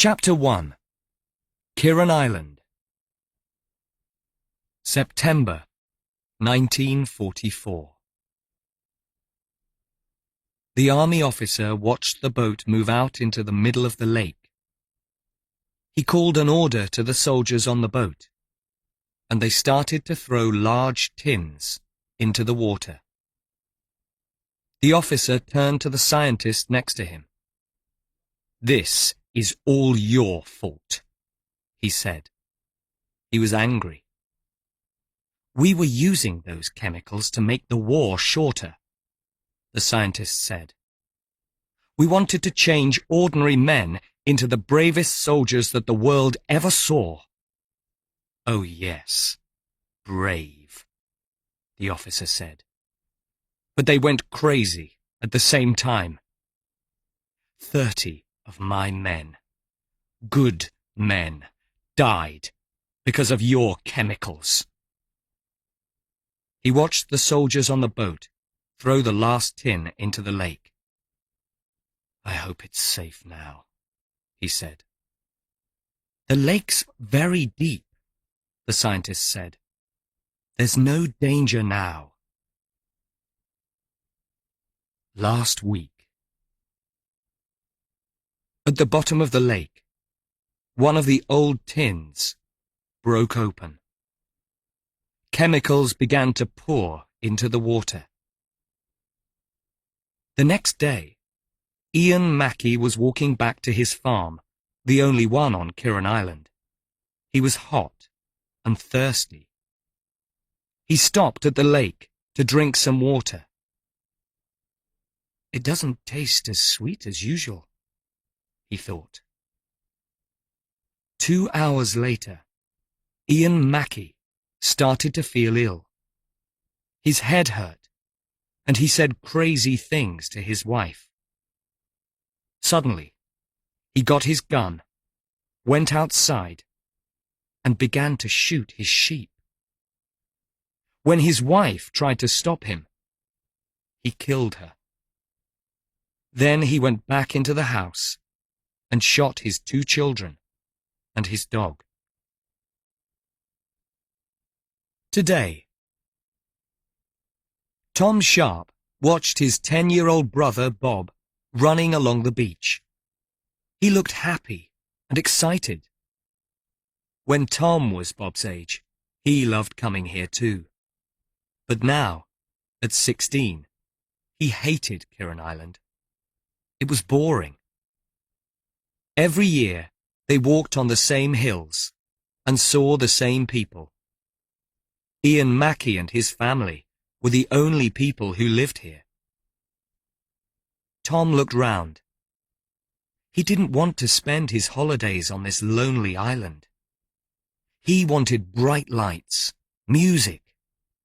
Chapter 1. Kirin Island. September 1944. The army officer watched the boat move out into the middle of the lake. He called an order to the soldiers on the boat, and they started to throw large tins into the water. The officer turned to the scientist next to him. "This is all your fault," he said. He was angry. "We were using those chemicals to make the war shorter," the scientist said. "We wanted to change ordinary men into the bravest soldiers that the world ever saw." "Oh yes, brave," the officer said. "But they went crazy at the same time. 30 of my men, good men, died because of your chemicals." He watched the soldiers on the boat throw the last tin into the lake. "I hope it's safe now," he said. "The lake's very deep," the scientist said. "There's no danger now." Last week. At the bottom of the lake, one of the old tins broke open. Chemicals began to pour into the water. The next day, Ian Mackie was walking back to his farm, the only one on Kirin Island. He was hot and thirsty. He stopped at the lake to drink some water. "It doesn't taste as sweet as usual," he thought. 2 hours later, Ian Mackie started to feel ill. His head hurt, and he said crazy things to his wife. Suddenly, he got his gun, went outside, and began to shoot his sheep. When his wife tried to stop him, he killed her. Then he went back into the house and shot his 2 children and his dog. Today, Tom Sharp watched his 10-year-old brother Bob running along the beach. He looked happy and excited. When Tom was Bob's age, he loved coming here too. But now, at 16, he hated Kirin Island. It was boring. Every year, they walked on the same hills and saw the same people. Ian Mackie and his family were the only people who lived here. Tom looked round. He didn't want to spend his holidays on this lonely island. He wanted bright lights, music,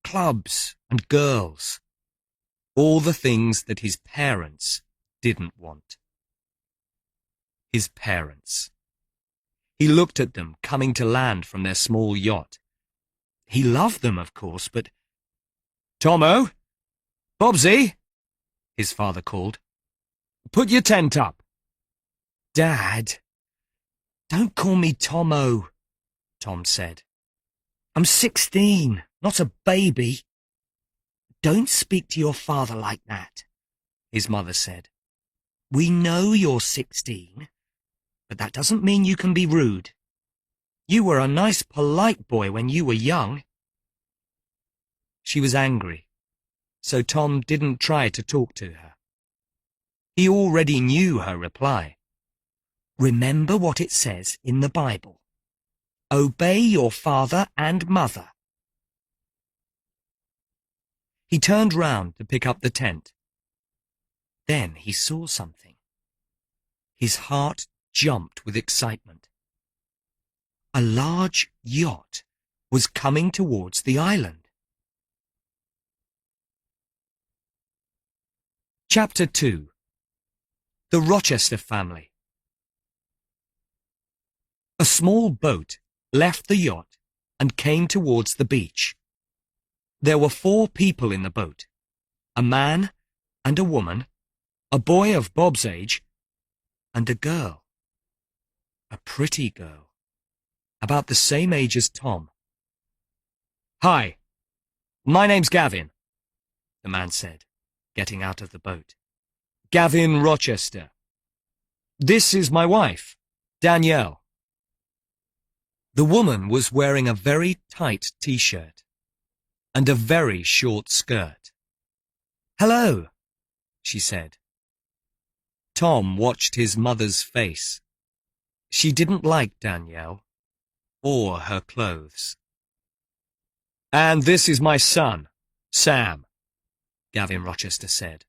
clubs, and girls. All the things that his parents didn't want. His parents. He looked at them coming to land from their small yacht. He loved them, of course, but... "Tomo! Bobsy!" his father called. "Put your tent up." "Dad, don't call me Tomo," Tom said. "I'm 16, not a baby." "Don't speak to your father like that," his mother said. "We know you're 16, but that doesn't mean you can be rude. You were a nice, polite boy when you were young." She was angry, so Tom didn't try to talk to her. He already knew her reply. "Remember what it says in the Bible. Obey your father and mother." He turned round to pick up the tent. Then he saw something. His heart jumped with excitement. A large yacht was coming towards the island. Chapter 2. The Rochester Family. A small boat left the yacht and came towards the beach. There were 4 people in the boat, a man and a woman, a boy of Bob's age, and a girl. A pretty girl, about the same age as Tom. "Hi, my name's Gavin," the man said, getting out of the boat. "Gavin Rochester. This is my wife, Danielle." The woman was wearing a very tight t-shirt and a very short skirt. "Hello," she said. Tom watched his mother's face. She didn't like Danielle or her clothes. "And this is my son, Sam," Gavin Rochester said.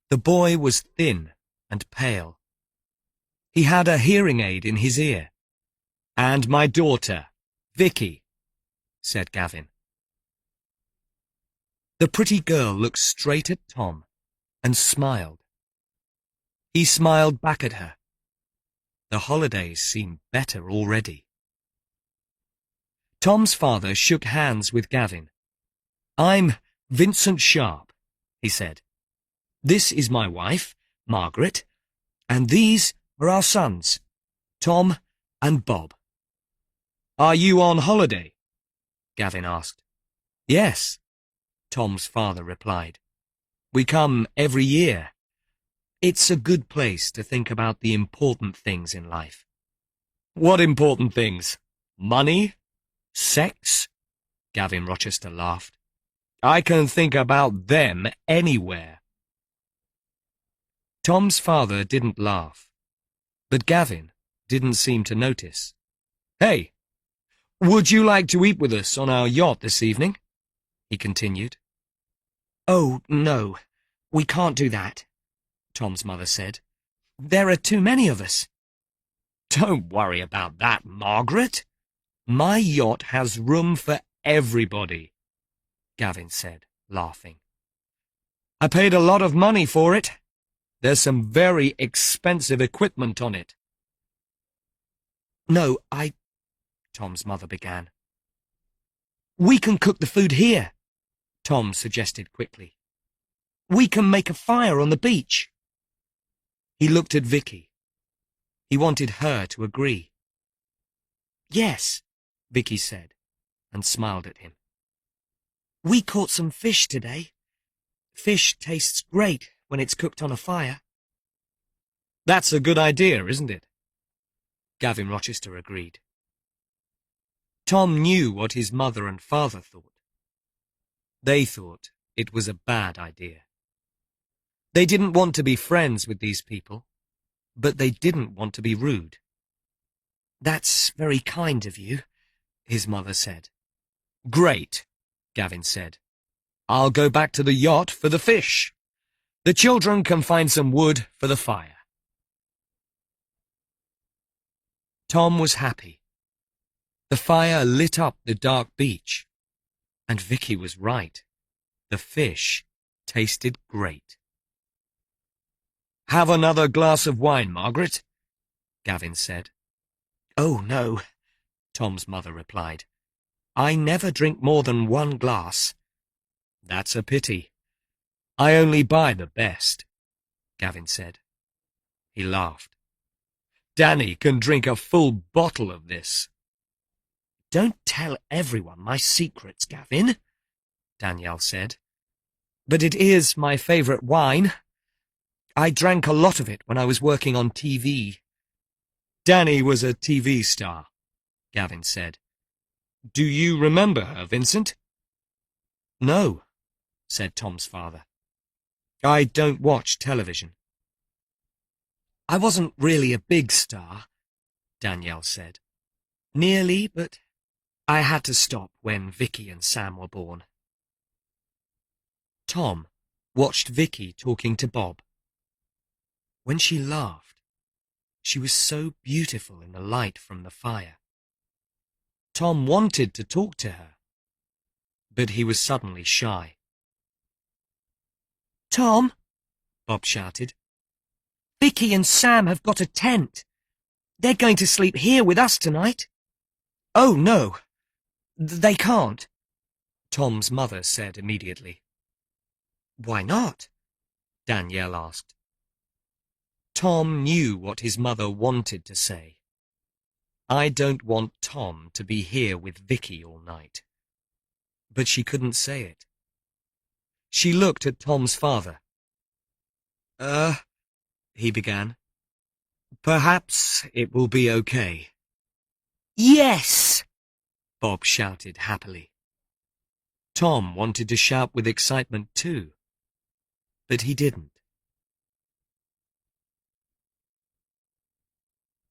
The boy was thin and pale. He had a hearing aid in his ear. "And my daughter, Vicky," said Gavin. The pretty girl looked straight at Tom and smiled. He smiled back at her. The holidays seemed better already. Tom's father shook hands with Gavin. "I'm Vincent Sharp," he said. "This is my wife, Margaret, and these are our sons, Tom and Bob." "Are you on holiday?" Gavin asked. "Yes," Tom's father replied. "We come every year. It's a good place to think about the important things in life." "What important things? Money? Sex?" Gavin Rochester laughed. "I can think about them anywhere." Tom's father didn't laugh, but Gavin didn't seem to notice. "Hey, would you like to eat with us on our yacht this evening?" he continued. "Oh, no, we can't do that," Tom's mother said. "There are too many of us." "Don't worry about that, Margaret. My yacht has room for everybody," Gavin said, laughing. "I paid a lot of money for it. There's some very expensive equipment on it." "No, Tom's mother began. "We can cook the food here," Tom suggested quickly. "We can make a fire on the beach." He looked at Vicky. He wanted her to agree. "Yes," Vicky said, and smiled at him. "We caught some fish today. Fish tastes great when it's cooked on a fire." "That's a good idea, isn't it?" Gavin Rochester agreed. Tom knew what his mother and father thought. They thought it was a bad idea. They didn't want to be friends with these people, but they didn't want to be rude. "That's very kind of you," his mother said. "Great," Gavin said. "I'll go back to the yacht for the fish. The children can find some wood for the fire." Tom was happy. The fire lit up the dark beach, and Vicky was right. The fish tasted great. "Have another glass of wine, Margaret," Gavin said. "Oh, no," Tom's mother replied. "I never drink more than one glass." "That's a pity. I only buy the best," Gavin said. He laughed. "Danny can drink a full bottle of this." "Don't tell everyone my secrets, Gavin," Danielle said. "But it is my favourite wine. I drank a lot of it when I was working on TV." "Danny was a TV star," Gavin said. "Do you remember her, Vincent?" "No," said Tom's father. "I don't watch television." "I wasn't really a big star," Danielle said. "Nearly, but I had to stop when Vicky and Sam were born." Tom watched Vicky talking to Bob. When she laughed, she was so beautiful in the light from the fire. Tom wanted to talk to her, but he was suddenly shy. "Tom," Bob shouted, "Vicky and Sam have got a tent. They're going to sleep here with us tonight." "Oh, no, they can't," Tom's mother said immediately. "Why not?" Danielle asked. Tom knew what his mother wanted to say, I don't want Tom to be here with Vicky all night. But she couldn't say it. She looked at Tom's father. He began. Perhaps it will be okay. Yes! Bob shouted happily. Tom wanted to shout with excitement too, but he didn't.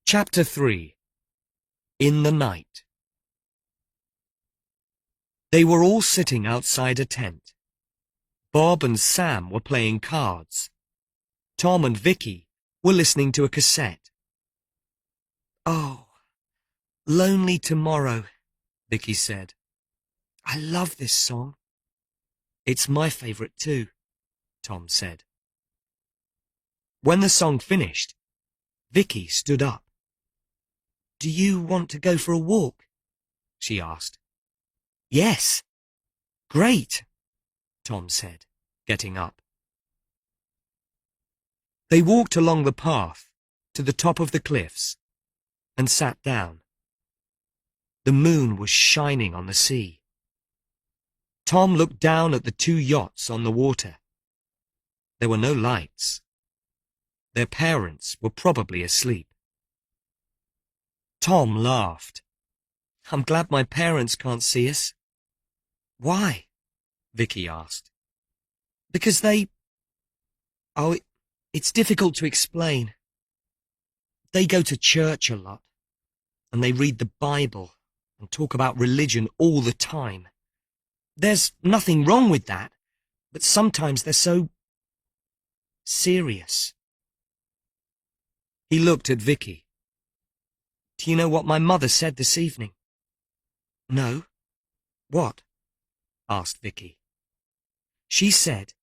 Chapter 3. In the Night. They were all sitting outside a tent. Bob and Sam were playing cards. Tom and Vicky were listening to a cassette. Oh, Lonely Tomorrow, Vicky said. I love this song. It's my favourite too, Tom said. When the song finished, Vicky stood up. Do you want to go for a walk? She asked. Yes. Great, Tom said, getting up. They walked along the path to the top of the cliffs and sat down. The moon was shining on the sea. Tom looked down at the 2 yachts on the water. There were no lights. Their parents were probably asleep. Tom laughed. I'm glad my parents can't see us. Why? Vicky asked. Because they... Oh, it's difficult to explain. They go to church a lot, and they read the Bible and talk about religion all the time. There's nothing wrong with that, but sometimes they're so... serious. He looked at Vicky. Do you know what my mother said this evening? No. What? Asked Vicky. She said,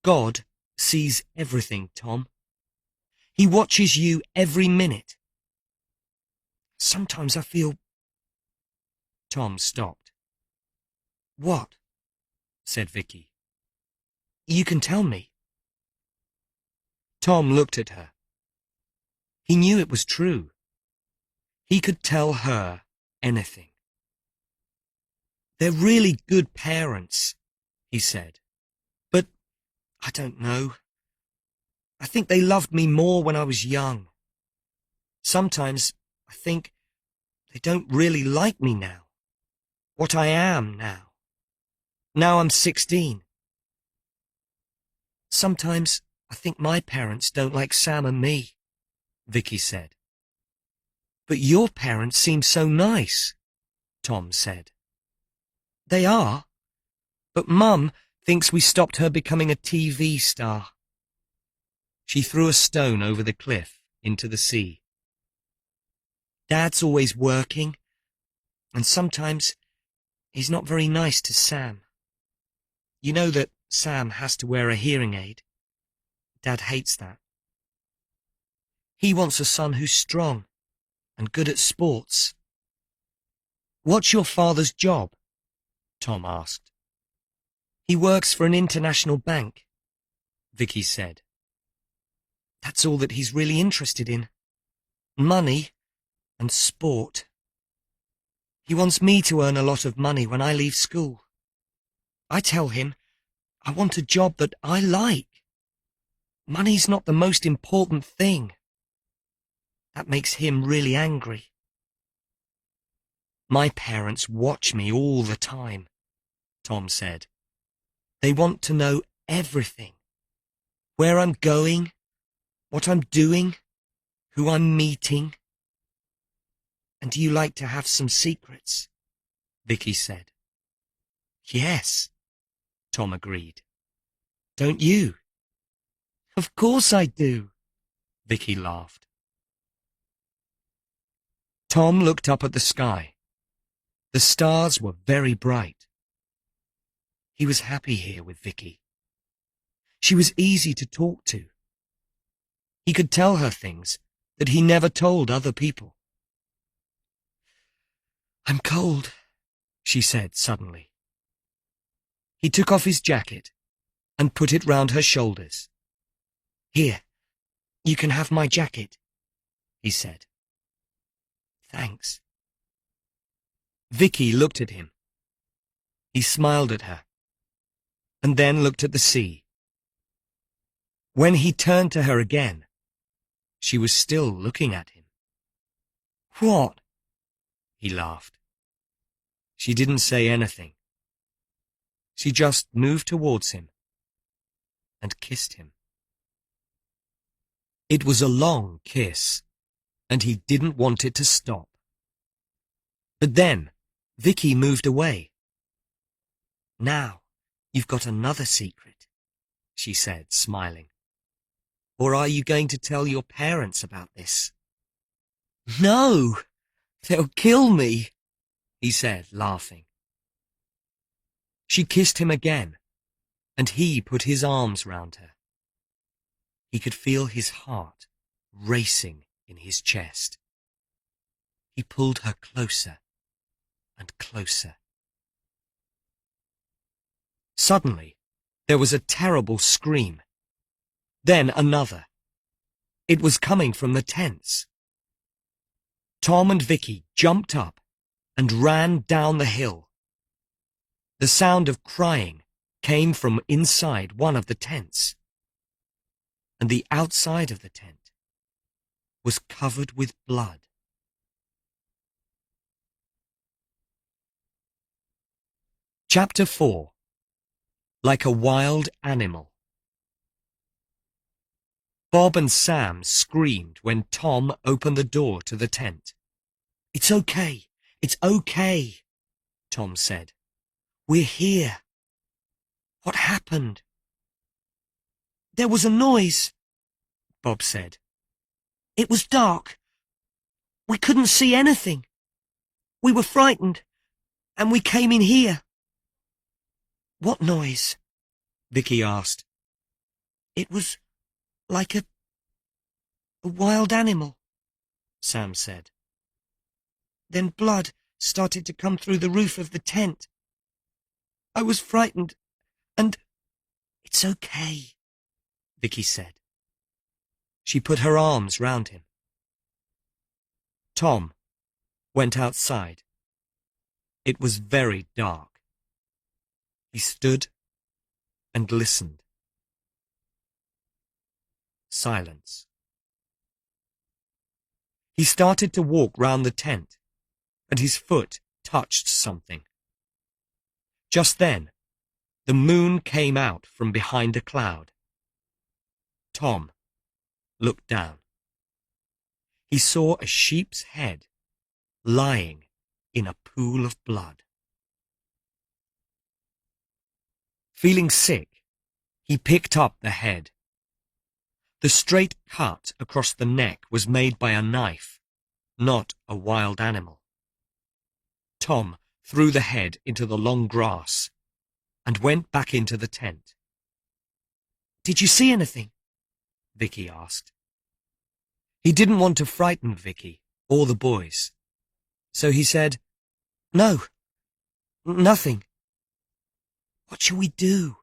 God sees everything, Tom. He watches you every minute. Sometimes I feel... Tom stopped. What? Said Vicky. You can tell me. Tom looked at her. He knew it was true. He could tell her anything. They're really good parents, he said. But I don't know. I think they loved me more when I was young. Sometimes I think they don't really like me now. What I am now. Now I'm 16. Sometimes I think my parents don't like Sam and me, Vicky said. But your parents seem so nice, Tom said. They are, but Mum thinks we stopped her becoming a TV star. She threw a stone over the cliff into the sea. Dad's always working, and sometimes he's not very nice to Sam. You know that Sam has to wear a hearing aid. Dad hates that. He wants a son who's strong and good at sports. What's your father's job? Tom asked. He works for an international bank, Vicky said. That's all that he's really interested in. Money and sport. He wants me to earn a lot of money when I leave school. I tell him I want a job that I like. Money's not the most important thing. That makes him really angry. My parents watch me all the time, Tom said. They want to know everything. Where I'm going, what I'm doing, who I'm meeting. And do you like to have some secrets? Vicky said. Yes, Tom agreed. Don't you? Of course I do, Vicky laughed. Tom looked up at the sky. The stars were very bright. He was happy here with Vicky. She was easy to talk to. He could tell her things that he never told other people. I'm cold, she said suddenly. He took off his jacket and put it round her shoulders. Here, you can have my jacket, he said. Thanks. Vicky looked at him. He smiled at her, and then looked at the sea. When he turned to her again, she was still looking at him. What? He laughed. She didn't say anything. She just moved towards him and kissed him. It was a long kiss, and he didn't want it to stop. But then Vicky moved away. Now you've got another secret, she said, smiling. Or are you going to tell your parents about this? No, they'll kill me, he said, laughing. She kissed him again, and he put his arms round her. He could feel his heart racing in his chest. He pulled her closer and closer. Suddenly, there was a terrible scream. Then another. It was coming from the tents. Tom and Vicky jumped up and ran down the hill. The sound of crying came from inside one of the tents, and the outside of the tent was covered with blood. Chapter 4. Like a Wild Animal. Bob and Sam screamed when Tom opened the door to the tent. It's okay, Tom said. We're here. What happened? There was a noise, Bob said. It was dark. We couldn't see anything. We were frightened, and we came in here. What noise? Vicky asked. It was like a wild animal, Sam said. Then blood started to come through the roof of the tent. I was frightened, and it's okay, Vicky said. She put her arms round him. Tom went outside. It was very dark. He stood and listened. Silence. He started to walk round the tent, and his foot touched something. Just then, the moon came out from behind a cloud. Tom looked down. He saw a sheep's head lying in a pool of blood. Feeling sick, he picked up the head. The straight cut across the neck was made by a knife, not a wild animal. Tom threw the head into the long grass and went back into the tent. Did you see anything? Vicky asked. He didn't want to frighten Vicky or the boys, so he said, No, nothing. What shall we do?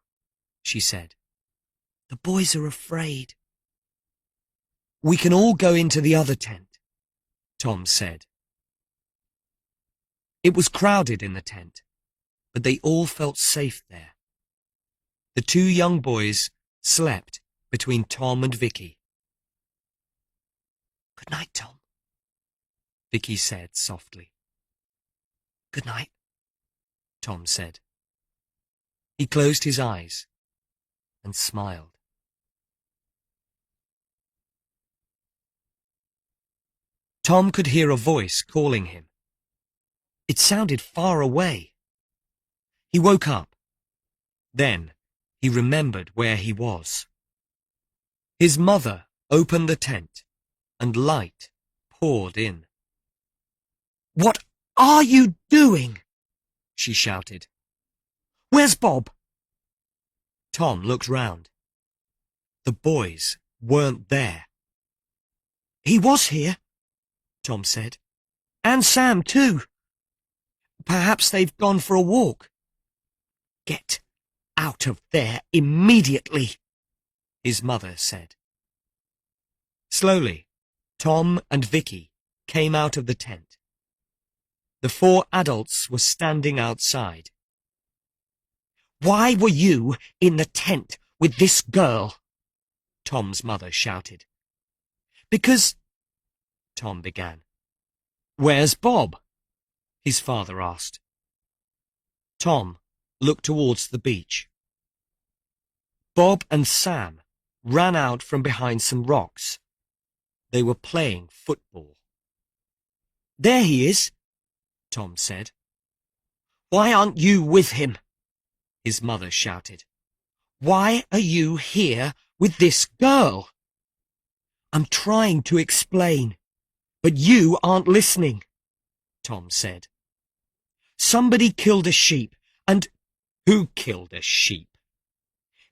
She said. The boys are afraid. We can all go into the other tent, Tom said. It was crowded in the tent, but they all felt safe there. The two young boys slept between Tom and Vicky. Good night, Tom, Vicky said softly. Good night, Tom said. He closed his eyes and smiled. Tom could hear a voice calling him. It sounded far away. He woke up. Then he remembered where he was. His mother opened the tent, and light poured in. What are you doing? She shouted. Where's Bob? Tom looked round. The boys weren't there. He was here, Tom said. And Sam, too. Perhaps they've gone for a walk. Get out of there immediately, his mother said. Slowly, Tom and Vicky came out of the tent The 4 adults were standing outside. "Why were you in the tent with this girl?" Tom's mother shouted. "Because—" Tom began. "Where's Bob?" his father asked. Tom looked towards the beach. Bob and Sam ran out from behind some rocks. They were playing football. "There he is," Tom said. "Why aren't you with him?" his mother shouted. "Why are you here with this girl?" "I'm trying to explain, but you aren't listening," Tom said. "Somebody killed a sheep, and—" "Who killed a sheep?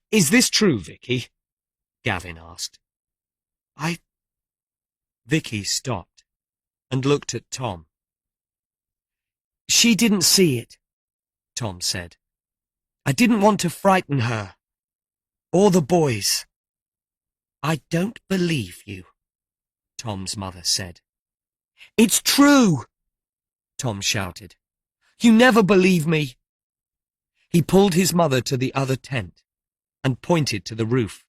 Is this true, Vicky?" Gavin asked. Vicky stopped and looked at Tom. "She didn't see it," Tom said. "I didn't want to frighten her, or the boys." "I don't believe you," Tom's mother said. "It's true!" Tom shouted. "You never believe me." He pulled his mother to the other tent and pointed to the roof.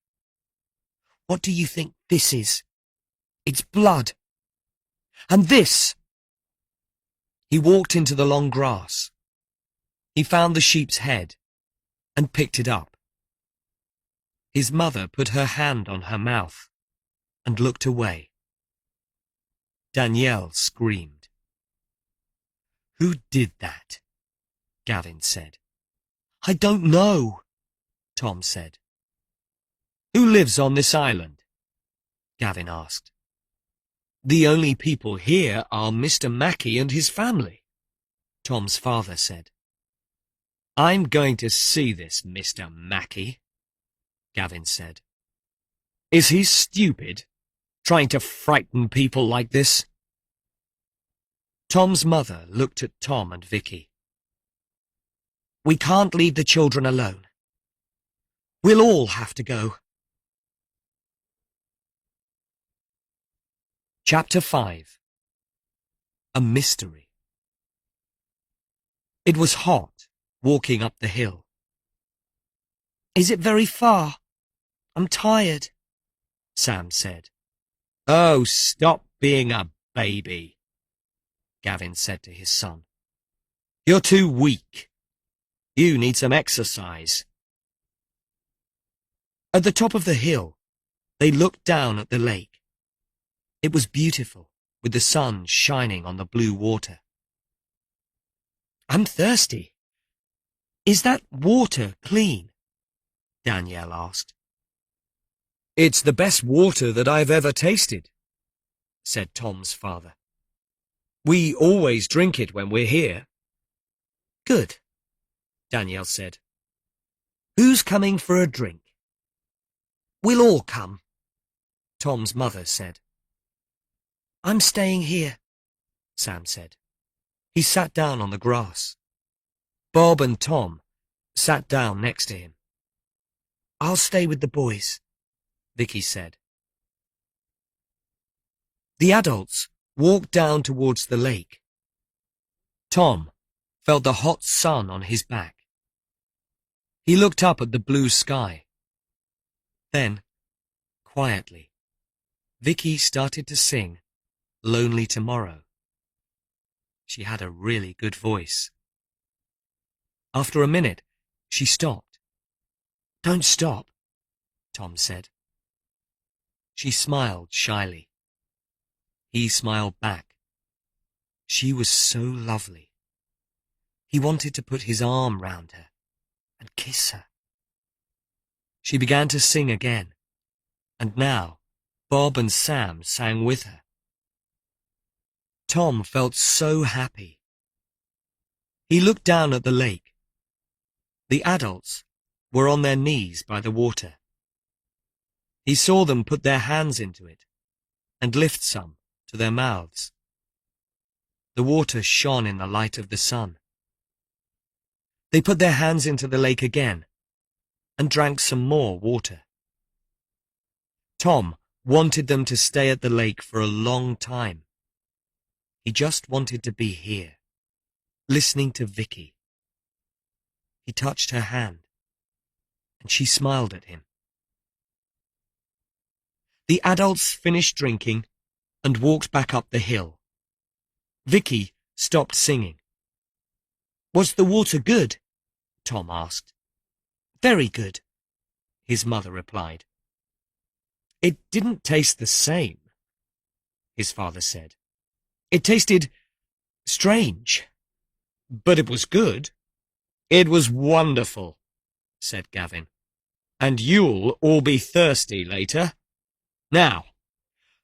"What do you think this is? It's blood. And this!" He walked into the long grass. He found the sheep's head and picked it up. His mother put her hand on her mouth and looked away. Danielle screamed. "Who did that?" Gavin said. "I don't know," Tom said. "Who lives on this island?" Gavin asked. "The only people here are Mr. Mackey and his family," Tom's father said. "I'm going to see this Mr. Mackey," Gavin said. "Is he stupid, trying to frighten people like this?" Tom's mother looked at Tom and Vicky. "We can't leave the children alone. We'll all have to go." Chapter 5. A Mystery. It was hot, walking up the hill. "Is it very far? I'm tired," Sam said. "Oh, stop being a baby," Gavin said to his son. "You're too weak. You need some exercise." At the top of the hill, they looked down at the lake. It was beautiful, with the sun shining on the blue water. "I'm thirsty. Is that water clean?" Danielle asked. "It's the best water that I've ever tasted," said Tom's father. "We always drink it when we're here." "Good," Danielle said. "Who's coming for a drink?" "We'll all come," Tom's mother said. "I'm staying here," Sam said. He sat down on the grass. Bob and Tom sat down next to him. "I'll stay with the boys," Vicky said. The adults walked down towards the lake. Tom felt the hot sun on his back. He looked up at the blue sky. Then, quietly, Vicky started to sing Lonely Tomorrow. She had a really good voice. After a minute, she stopped. "Don't stop," Tom said. She smiled shyly. He smiled back. She was so lovely. He wanted to put his arm round her and kiss her. She began to sing again, and now Bob and Sam sang with her. Tom felt so happy. He looked down at the lake. The adults were on their knees by the water. He saw them put their hands into it and lift some to their mouths. The water shone in the light of the sun. They put their hands into the lake again and drank some more water. Tom wanted them to stay at the lake for a long time. He just wanted to be here, listening to Vicky. He touched her hand, and she smiled at him. The adults finished drinking and walked back up the hill. Vicky stopped singing. "Was the water good?" Tom asked. "Very good," his mother replied. "It didn't taste the same," his father said. "It tasted strange, but it was good." "It was wonderful," said Gavin. "And you'll all be thirsty later. Now,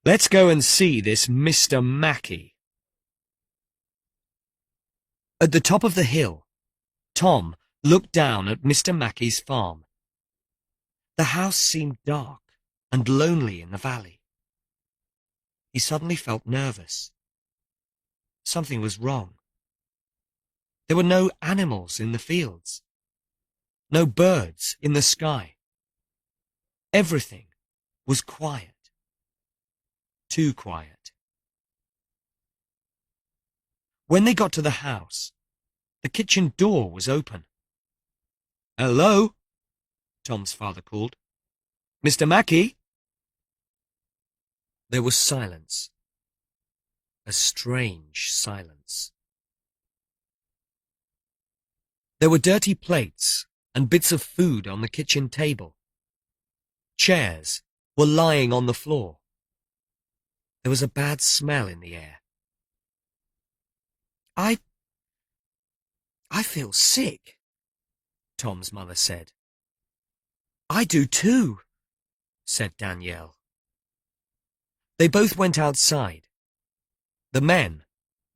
let's go and see this Mr. Mackey." At the top of the hill, Tom looked down at Mr. Mackey's farm. The house seemed dark and lonely in the valley. He suddenly felt nervous. Something was wrong. There were no animals in the fields, no birds in the sky. Everything was quiet, too quiet. When they got to the house, the kitchen door was open. "Hello?" Tom's father called. "Mr. Mackey?" There was silence, a strange silence. There were dirty plates and bits of food on the kitchen table. Chairs were lying on the floor. There was a bad smell in the air. I feel sick," Tom's mother said. "I do too," said Danielle. They both went outside. The men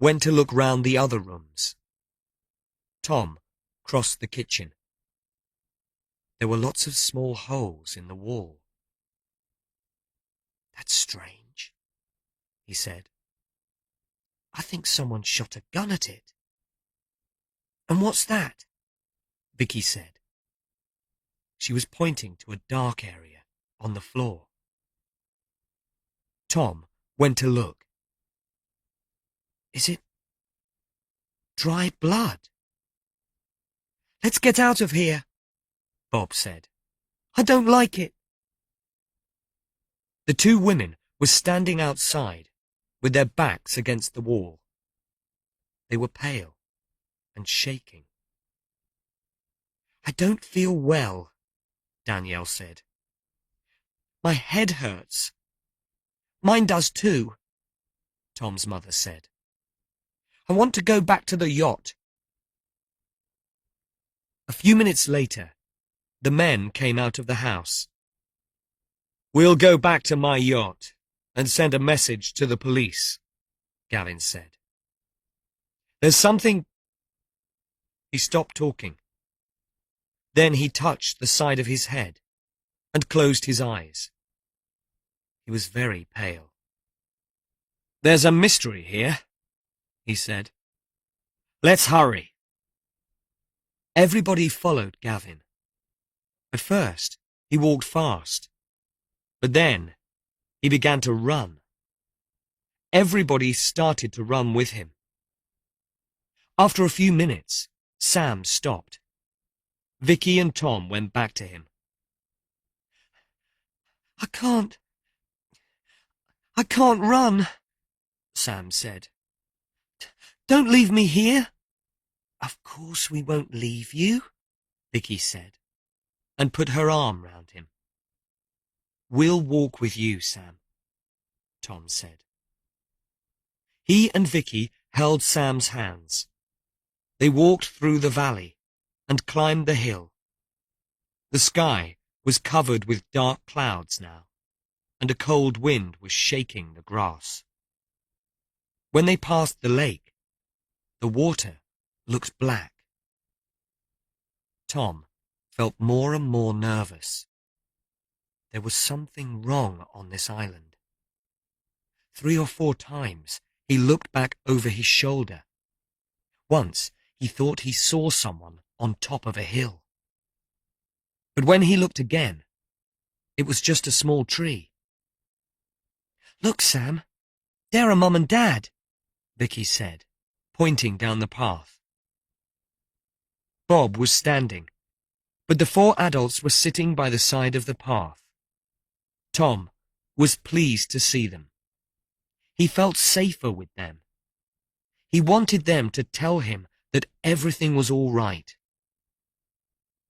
went to look round the other rooms. Tom crossed the kitchen. There were lots of small holes in the wall. "That's strange," he said. "I think someone shot a gun at it." "And what's that?" Vicky said. She was pointing to a dark area on the floor. Tom went to look. "Is it dry blood?" "Let's get out of here," Bob said. "I don't like it." The two women were standing outside with their backs against the wall. They were pale and shaking. "I don't feel well," Danielle said. "My head hurts." "Mine does too," Tom's mother said. "I want to go back to the yacht." A few minutes later, the men came out of the house. "We'll go back to my yacht and send a message to the police," Gavin said. "There's something—" He stopped talking. Then he touched the side of his head and closed his eyes. He was very pale. "There's a mystery here," he said. "Let's hurry." Everybody followed Gavin. At first, he walked fast, but then he began to run. Everybody started to run with him. After a few minutes, Sam stopped. Vicky and Tom went back to him. I can't run," Sam said. "Don't leave me here." "Of course we won't leave you," Vicky said, and put her arm round him. "We'll walk with you, Sam," Tom said. He and Vicky held Sam's hands. They walked through the valley and climbed the hill. The sky was covered with dark clouds now, and a cold wind was shaking the grass. When they passed the lake, the water looked black. Tom felt more and more nervous. There was something wrong on this island. 3 or 4 times he looked back over his shoulder. Once he thought he saw someone on top of a hill. But when he looked again, it was just a small tree. "Look, Sam, there are Mum and Dad," Vicky said, pointing down the path. Bob was standing, but the 4 adults were sitting by the side of the path. Tom was pleased to see them. He felt safer with them. He wanted them to tell him that everything was all right.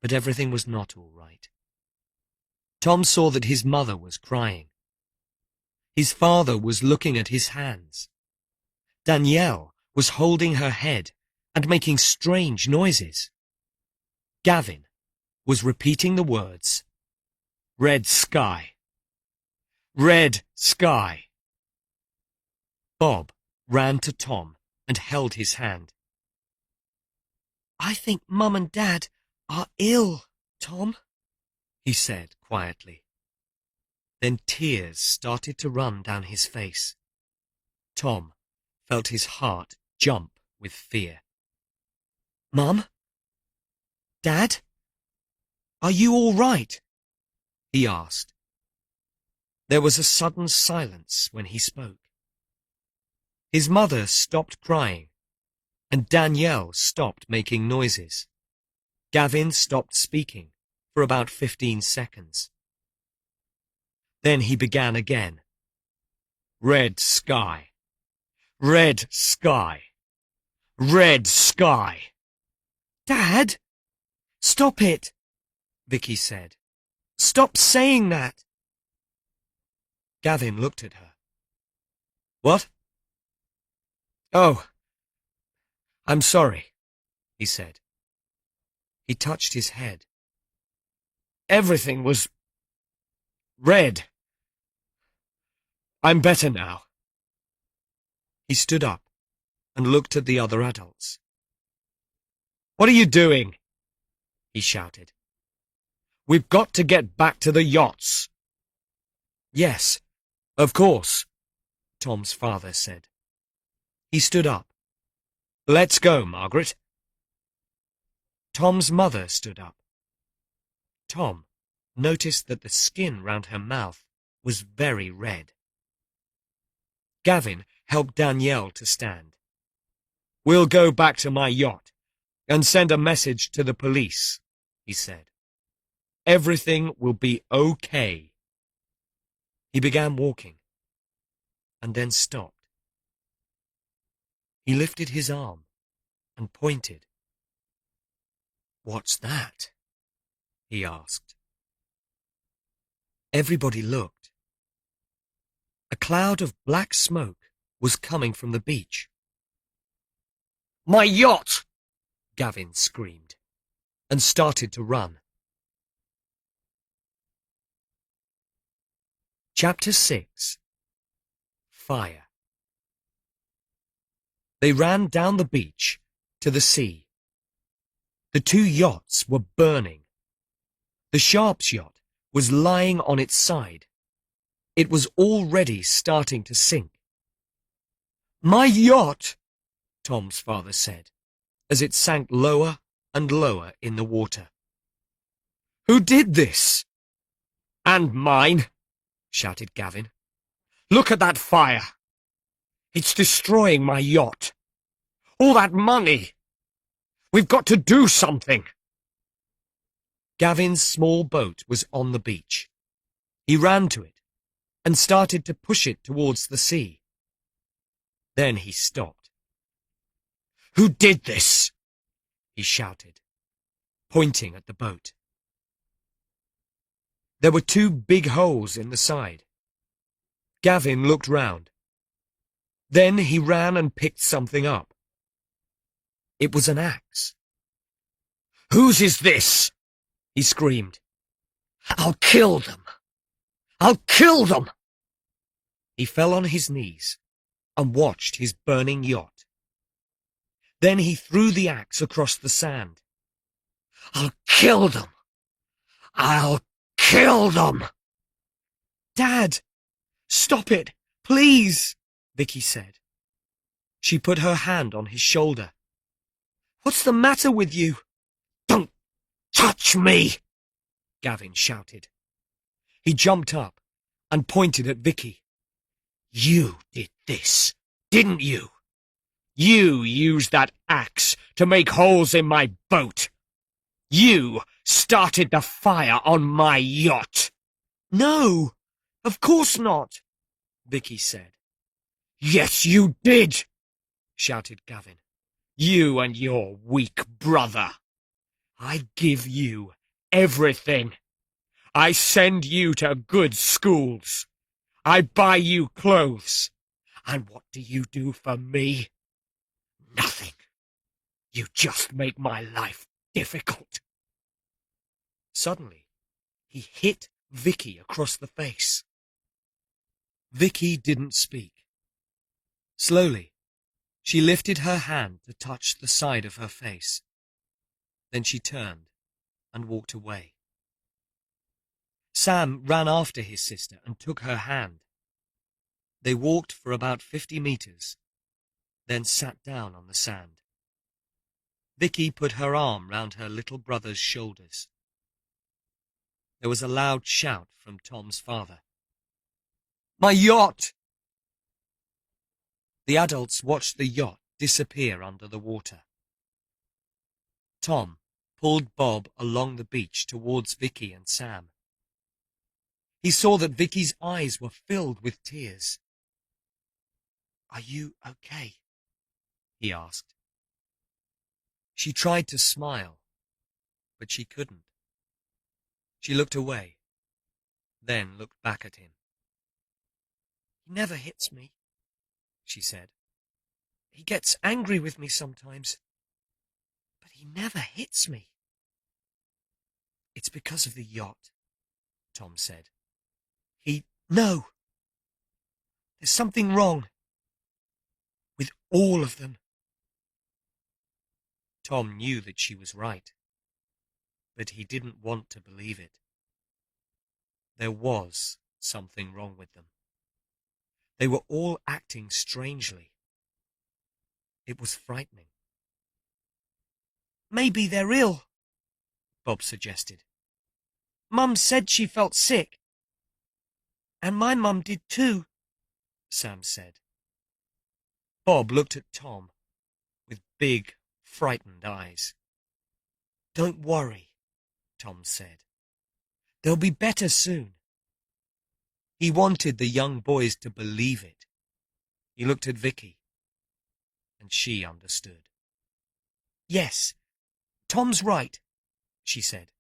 But everything was not all right. Tom saw that his mother was crying. His father was looking at his hands. Danielle was holding her head and making strange noises. Gavin was repeating the words, "Red sky. Red sky." Bob ran to Tom and held his hand. "I think Mum and Dad are ill, Tom," he said quietly. Then tears started to run down his face. Tom felt his heart jump with fear. "Mum? Dad? Are you all right?" he asked. There was a sudden silence when he spoke. His mother stopped crying, and Danielle stopped making noises. Gavin stopped speaking for about 15 seconds. Then he began again. "Red sky. Red sky. Red sky." "Dad, stop it," Vicky said. "Stop saying that." Gavin looked at her. "What?" "Oh, I'm sorry," he said. He touched his head. "Everything was red. I'm better now." He stood up and looked at the other adults. "What are you doing?" he shouted. "We've got to get back to the yachts." "Yes, of course," Tom's father said. He stood up. "Let's go, Margaret." Tom's mother stood up. Tom noticed that the skin round her mouth was very red. Gavin helped Danielle to stand. "We'll go back to my yacht and send a message to the police," he said. "Everything will be okay." He began walking, and then stopped. He lifted his arm and pointed. "What's that?" he asked. Everybody looked. A cloud of black smoke was coming from the beach. "My yacht!" Gavin screamed, and started to run. Chapter 6. Fire. They ran down the beach to the sea. The 2 yachts were burning. The Sharps yacht was lying on its side. It was already starting to sink. "My yacht!" Tom's father said, as it sank lower and lower in the water. "Who did this?" "And mine," shouted Gavin. "Look at that fire. It's destroying my yacht. All that money. We've got to do something." Gavin's small boat was on the beach. He ran to it and started to push it towards the sea. Then he stopped. "Who did this?" he shouted, pointing at the boat. There were 2 big holes in the side. Gavin looked round. Then he ran and picked something up. It was an axe. "Whose is this?" he screamed. "I'll kill them! I'll kill them!" He fell on his knees and watched his burning yacht. Then he threw the axe across the sand. "I'll kill them! I'll kill them!" "Dad, stop it, please," Vicky said. She put her hand on his shoulder. "What's the matter with you?" "Don't touch me!" Gavin shouted. He jumped up and pointed at Vicky. "You did this, didn't you? You used that axe to make holes in my boat. You started the fire on my yacht. No, of course not, Vicky said. Yes, you did, shouted Gavin. You and your weak brother. I give you everything. I send you to good schools. I buy you clothes. And what do you do for me? Nothing. You just make my life difficult. Suddenly, he hit Vicky across the face. Vicky didn't speak. Slowly, she lifted her hand to touch the side of her face. Then she turned and walked away. Sam ran after his sister and took her hand. They walked for about 50 meters, then sat down on the sand. Vicky put her arm round her little brother's shoulders. There was a loud shout from Tom's father. My yacht! The adults watched the yacht disappear under the water. Tom pulled Bob along the beach towards Vicky and Sam. He saw that Vicky's eyes were filled with tears. Are you okay? He asked. She tried to smile, but she couldn't. She looked away, then looked back at him. He never hits me, she said. He gets angry with me sometimes, but he never hits me. It's because of the yacht, Tom said. No. There's something wrong with all of them. Tom knew that she was right, but he didn't want to believe it. There was something wrong with them. They were all acting strangely. It was frightening. Maybe they're ill, Bob suggested. Mum said she felt sick. And my mum did too, Sam said. Bob looked at Tom with big, frightened eyes. Don't worry, Tom said. They'll be better soon. He wanted the young boys to believe it. He looked at Vicky, and she understood. Yes, Tom's right, she said.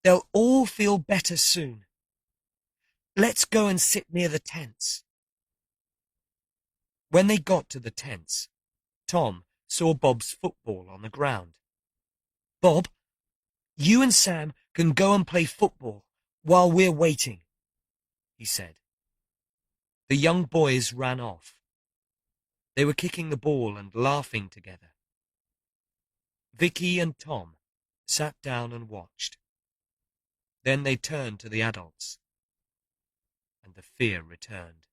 They'll all feel better soon. Let's go and sit near the tents. When they got to the tents, Tom saw Bob's football on the ground. Bob, you and Sam can go and play football while we're waiting, he said. The young boys ran off. They were kicking the ball and laughing together. Vicky and Tom sat down and watched. Then they turned to the adults, and the fear returned.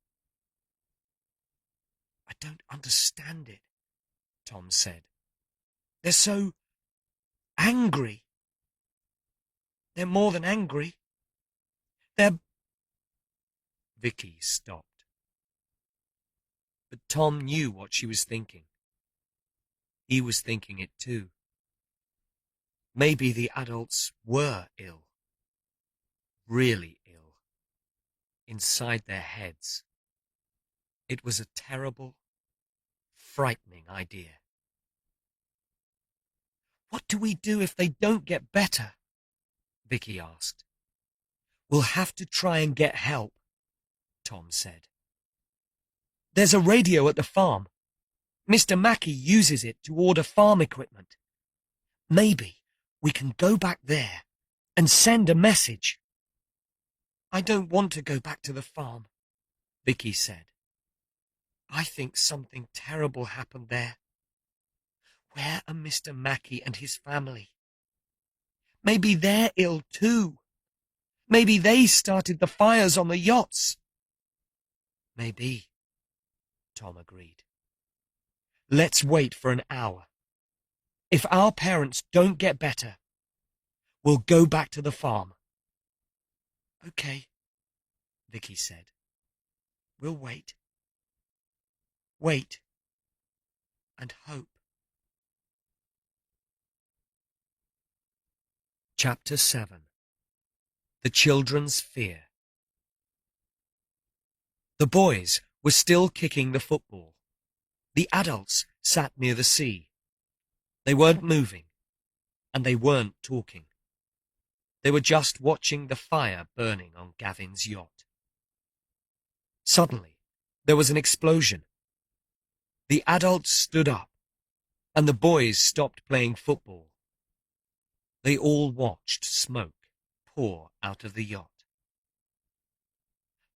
I don't understand it, Tom said. They're so angry. They're more than angry. They're... Vicky stopped. But Tom knew what she was thinking. He was thinking it too. Maybe the adults were ill. Really ill. Inside their heads. It was a terrible, frightening idea. What do we do if they don't get better? Vicky asked. We'll have to try and get help, Tom said. There's a radio at the farm. Mr. Mackey uses it to order farm equipment. Maybe we can go back there and send a message. I don't want to go back to the farm, Vicky said. I think something terrible happened there. Where are Mr. Mackey and his family? Maybe they're ill too. Maybe they started the fires on the yachts. Maybe, Tom agreed. Let's wait for an hour. If our parents don't get better, we'll go back to the farm. Okay, Vicky said. We'll wait. Wait and hope. Chapter 7. The Children's Fear. The boys were still kicking the football. The adults sat near the sea. They weren't moving, and they weren't talking. They were just watching the fire burning on Gavin's yacht. Suddenly, there was an explosion. The adults stood up, and the boys stopped playing football. They all watched smoke pour out of the yacht.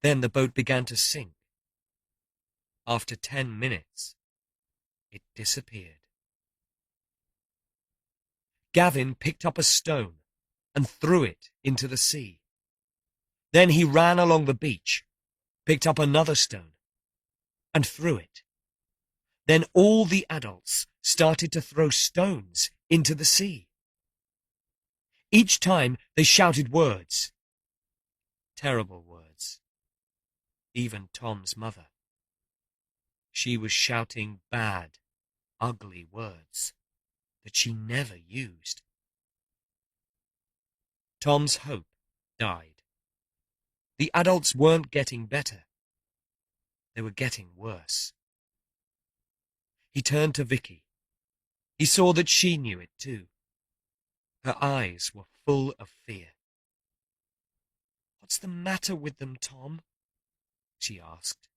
Then the boat began to sink. After 10 minutes, it disappeared. Gavin picked up a stone and threw it into the sea. Then he ran along the beach, picked up another stone, and threw it. Then all the adults started to throw stones into the sea. Each time they shouted words. Terrible words. Even Tom's mother. She was shouting bad, ugly words that she never used. Tom's hope died. The adults weren't getting better. They were getting worse. He turned to Vicky. He saw that she knew it too. Her eyes were full of fear. "What's the matter with them, Tom?" she asked.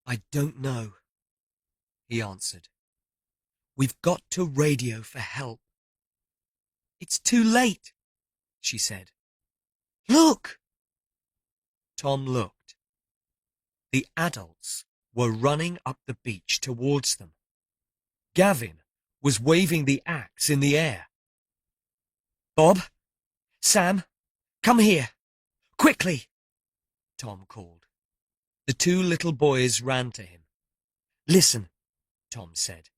"I don't know," he answered. "We've got to radio for help." "It's too late," she said. "Look!" Tom looked. The adults were running up the beach towards them. Gavin was waving the axe in the air. "Bob, Sam, come here, quickly," Tom called. The two little boys ran to him. "Listen," Tom said.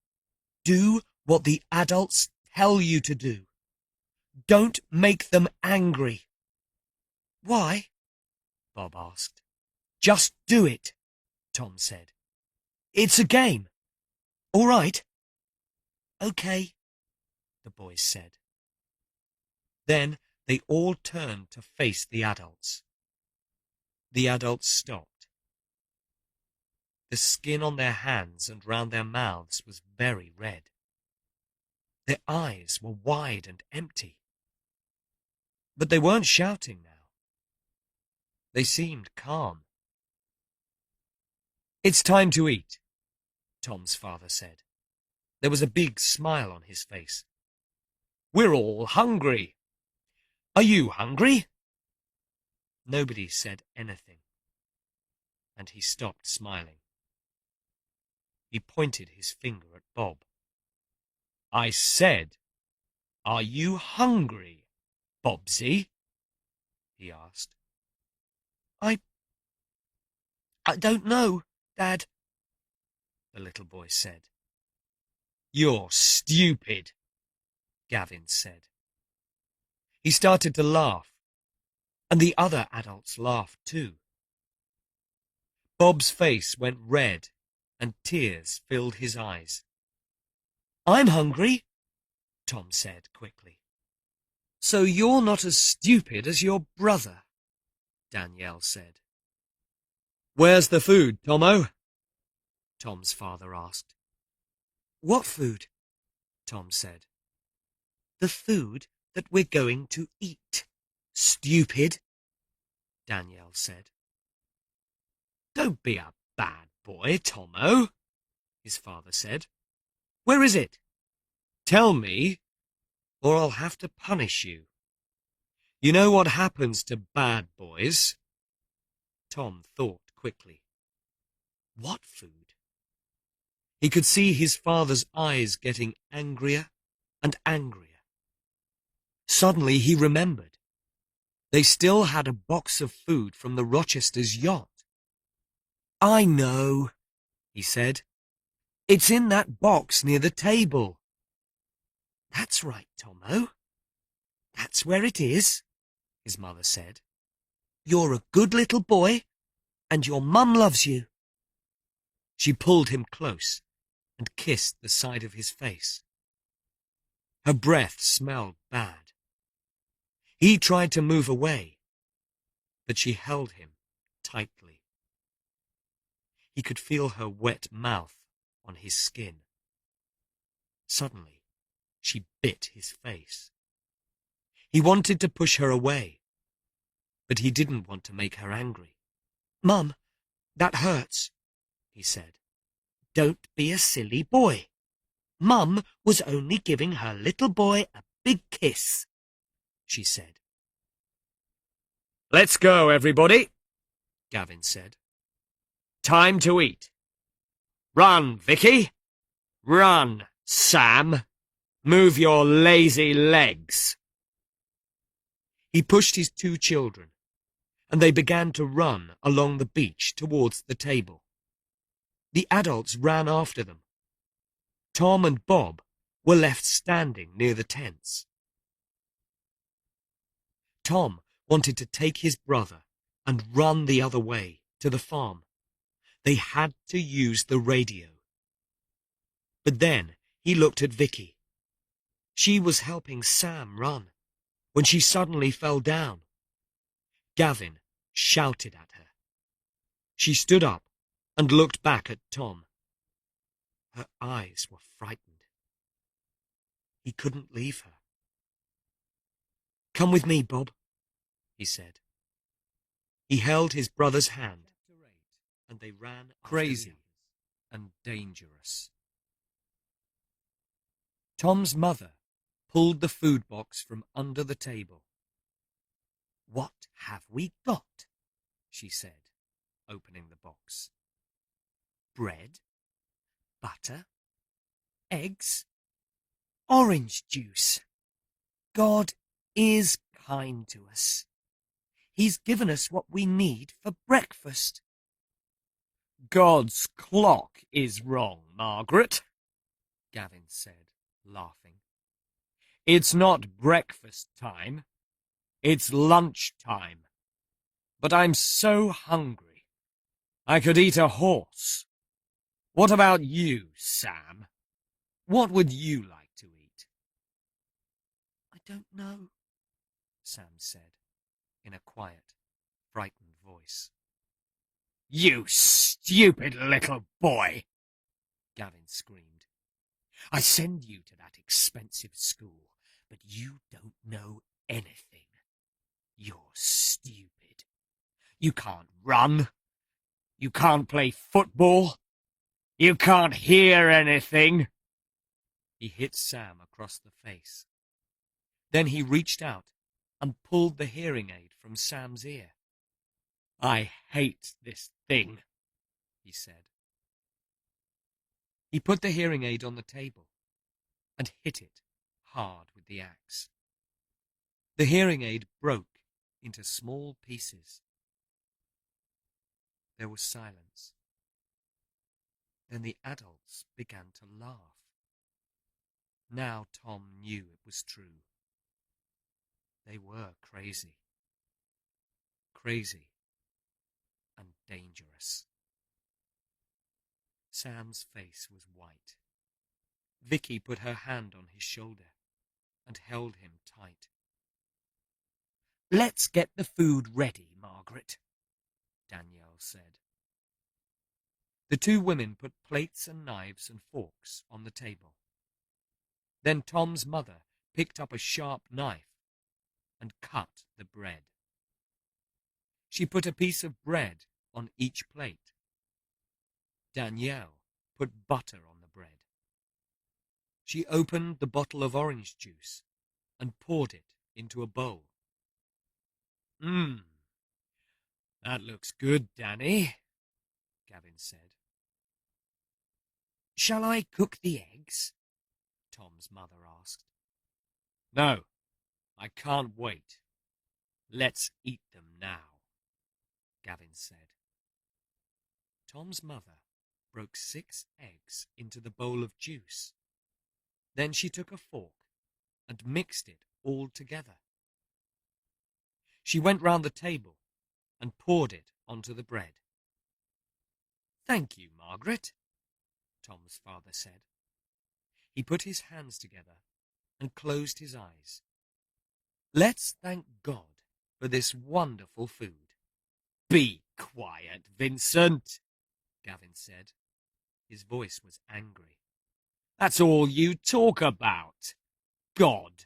"Do what the adults tell you to do. Don't make them angry." "Why?" Bob asked. "Just do it," Tom said. "It's a game. All right?" "Okay," the boys said. Then they all turned to face the adults. The adults stopped. The skin on their hands and round their mouths was very red. Their eyes were wide and empty. But they weren't shouting now. They seemed calm. "It's time to eat," Tom's father said. There was a big smile on his face. "We're all hungry. Are you hungry?" Nobody said anything, and he stopped smiling. He pointed his finger at Bob. "I said, are you hungry, Bobsy?" he asked. I don't know, Dad," the little boy said. "You're stupid," Gavin said. He started to laugh, and the other adults laughed too. Bob's face went red, and tears filled his eyes. "I'm hungry," Tom said quickly. "So you're not as stupid as your brother," Danielle said. "Where's the food, Tomo?" Tom's father asked. "What food?" Tom said. "The food that we're going to eat, stupid," Danielle said. "Don't be a bad boy, Tomo," his father said. "Where is it? Tell me, or I'll have to punish you. You know what happens to bad boys?" Tom thought quickly. What food? He could see his father's eyes getting angrier and angrier. Suddenly he remembered. They still had a box of food from the Rochesters' yacht. "I know," he said. "It's in that box near the table." "That's right, Tomo. That's where it is," his mother said. "You're a good little boy, and your mum loves you." She pulled him close and kissed the side of his face. Her breath smelled bad. He tried to move away, but she held him tightly. He could feel her wet mouth on his skin. Suddenly, she bit his face. He wanted to push her away, but he didn't want to make her angry. "Mum, that hurts," he said. "Don't be a silly boy. Mum was only giving her little boy a big kiss," she said. "Let's go, everybody," Gavin said. "Time to eat. Run, Vicky. Run, Sam. Move your lazy legs." He pushed his two children, and they began to run along the beach towards the table. The adults ran after them. Tom and Bob were left standing near the tents. Tom wanted to take his brother and run the other way to the farm. They had to use the radio. But then he looked at Vicky. She was helping Sam run when she suddenly fell down. Gavin shouted at her. She stood up and looked back at Tom. Her eyes were frightened. He couldn't leave her. "Come with me, Bob," he said. He held his brother's hand, and they ran Crazy and dangerous. Tom's mother pulled the food box from under the table. "What have we got?" she said, opening the box. "Bread, butter, eggs, orange juice. God is kind to us. He's given us what we need for breakfast." "God's clock is wrong, Margaret," Gavin said, laughing. "It's not breakfast time. It's lunch time. But I'm so hungry. I could eat a horse. What about you, Sam? What would you like to eat?" "I don't know," Sam said, in a quiet, frightened voice. "You stupid little boy!" Gavin screamed. "I send you to that expensive school, but you don't know anything. You're stupid. You can't run. You can't play football. You can't hear anything." He hit Sam across the face. Then he reached out and pulled the hearing aid from Sam's ear. "I hate this thing," he said. He put the hearing aid on the table and hit it hard with the axe. The hearing aid broke into small pieces. There was silence. Then the adults began to laugh. Now Tom knew it was true. They were crazy. Crazy and dangerous. Sam's face was white. Vicky put her hand on his shoulder and held him tight. "Let's get the food ready, Margaret," Danielle said. The two women put plates and knives and forks on the table. Then Tom's mother picked up a sharp knife and cut the bread. She put a piece of bread on each plate. Danielle put butter on the bread. She opened the bottle of orange juice and poured it into a bowl. That looks good, Danny," Gavin said. "Shall I cook the eggs?" Tom's mother asked. "No, I can't wait. Let's eat them now," Gavin said. Tom's mother broke 6 eggs into the bowl of juice. Then she took a fork and mixed it all together. She went round the table and poured it onto the bread. "Thank you, Margaret," Tom's father said. He put his hands together and closed his eyes. Let's thank God for this wonderful food. Be quiet, Vincent, Gavin said. His voice was angry. That's all you talk about. God.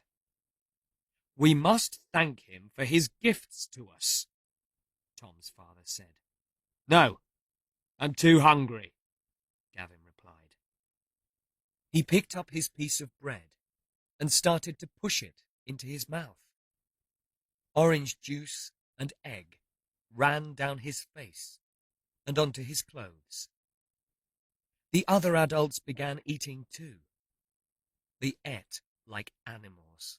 We must thank him for his gifts to us, Tom's father said. No, I'm too hungry, Gavin replied. He picked up his piece of bread and started to push it into his mouth. Orange juice and egg ran down his face and onto his clothes. The other adults began eating too. They ate like animals,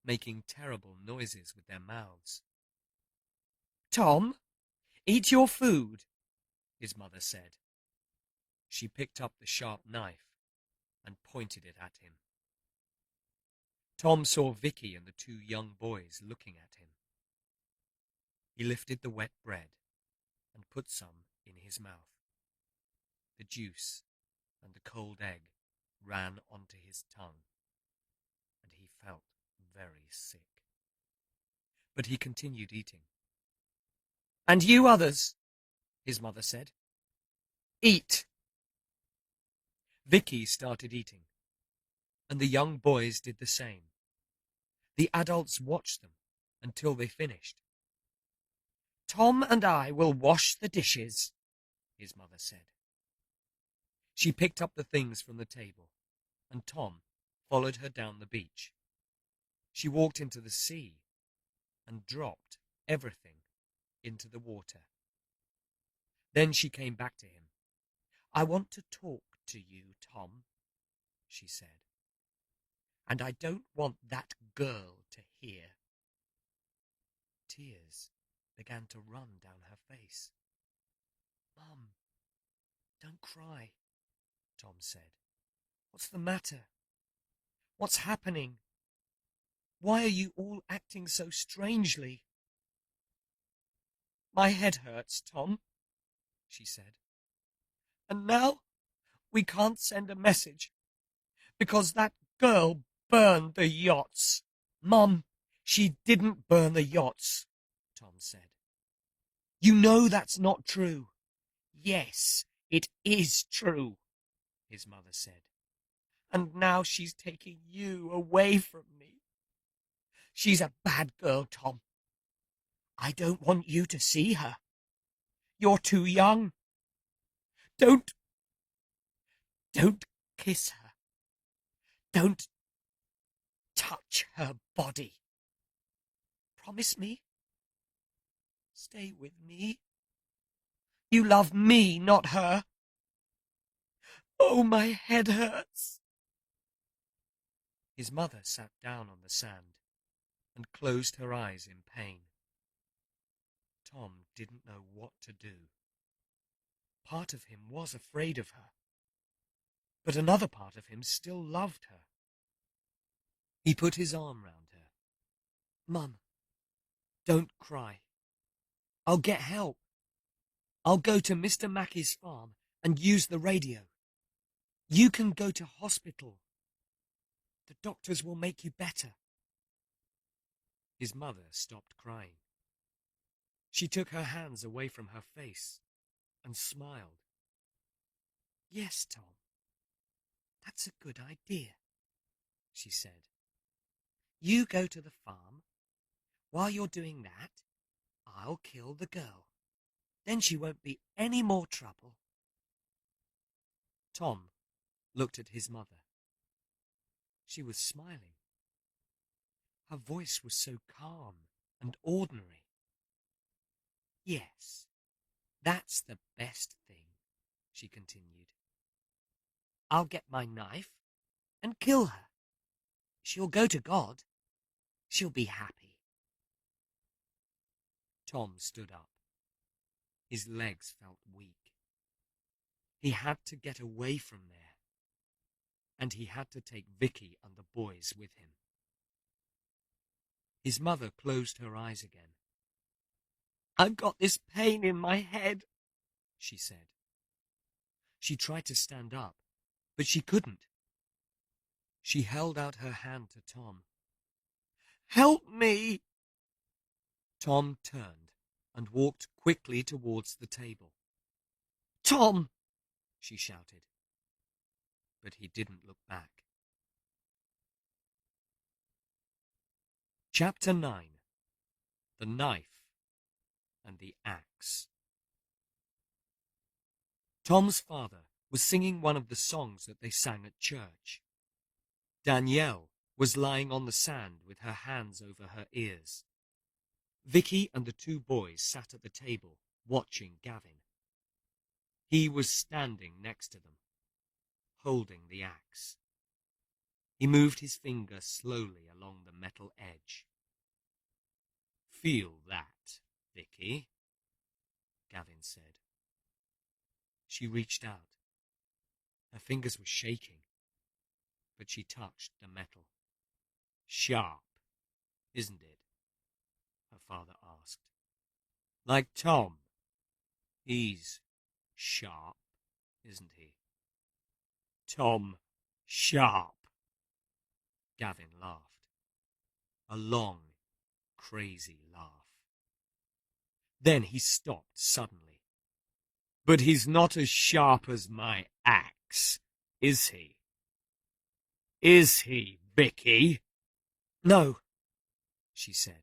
making terrible noises with their mouths. Tom, eat your food, his mother said. She picked up the sharp knife and pointed it at him. Tom saw Vicky and the two young boys looking at him. He lifted the wet bread and put some in his mouth. The juice and the cold egg ran onto his tongue, and he felt very sick. But he continued eating. And you others, his mother said, eat. Vicky started eating, and the young boys did the same. The adults watched them until they finished. Tom and I will wash the dishes, his mother said. She picked up the things from the table, and Tom followed her down the beach. She walked into the sea and dropped everything into the water. Then she came back to him. I want to talk to you, Tom, she said. And I don't want that girl to hear. Tears began to run down her face. Mum, don't cry, Tom said. What's the matter? What's happening? Why are you all acting so strangely? My head hurts, Tom, she said. And now we can't send a message because that girl burned the yachts. Mum, she didn't burn the yachts, Tom said. You know that's not true. Yes, it is true, his mother said. And now she's taking you away from me. She's a bad girl, Tom. I don't want you to see her. You're too young. Don't kiss her. Don't touch her body. Promise me? Stay with me. You love me, not her. Oh, my head hurts. His mother sat down on the sand and closed her eyes in pain. Tom didn't know what to do. Part of him was afraid of her, but another part of him still loved her. He put his arm round her. Mum, don't cry. I'll get help. I'll go to Mr. Mackey's farm and use the radio. You can go to hospital. The doctors will make you better. His mother stopped crying. She took her hands away from her face and smiled. Yes, Tom, that's a good idea, she said. You go to the farm. While you're doing that, I'll kill the girl. Then she won't be any more trouble. Tom looked at his mother. She was smiling. Her voice was so calm and ordinary. Yes, that's the best thing, she continued. I'll get my knife and kill her. She'll go to God. She'll be happy. Tom stood up. His legs felt weak. He had to get away from there, and he had to take Vicky and the boys with him. His mother closed her eyes again. I've got this pain in my head, she said. She tried to stand up, but she couldn't. She held out her hand to Tom. Help me! Tom turned and walked quickly towards the table. Tom! She shouted. But he didn't look back. Chapter 9. The Knife and the Axe. Tom's father was singing one of the songs that they sang at church. Danielle was lying on the sand with her hands over her ears. Vicky and the two boys sat at the table, watching Gavin. He was standing next to them, holding the axe. He moved his finger slowly along the metal edge. "Feel that, Vicky," Gavin said. She reached out. Her fingers were shaking, but she touched the metal. "Sharp, isn't it?" her father asked. "Like Tom. He's sharp, isn't he?" "Tom Sharp," Gavin laughed. A long, crazy laugh. Then he stopped suddenly. "But he's not as sharp as my axe, is he? Is he, Vicky?" "No," she said.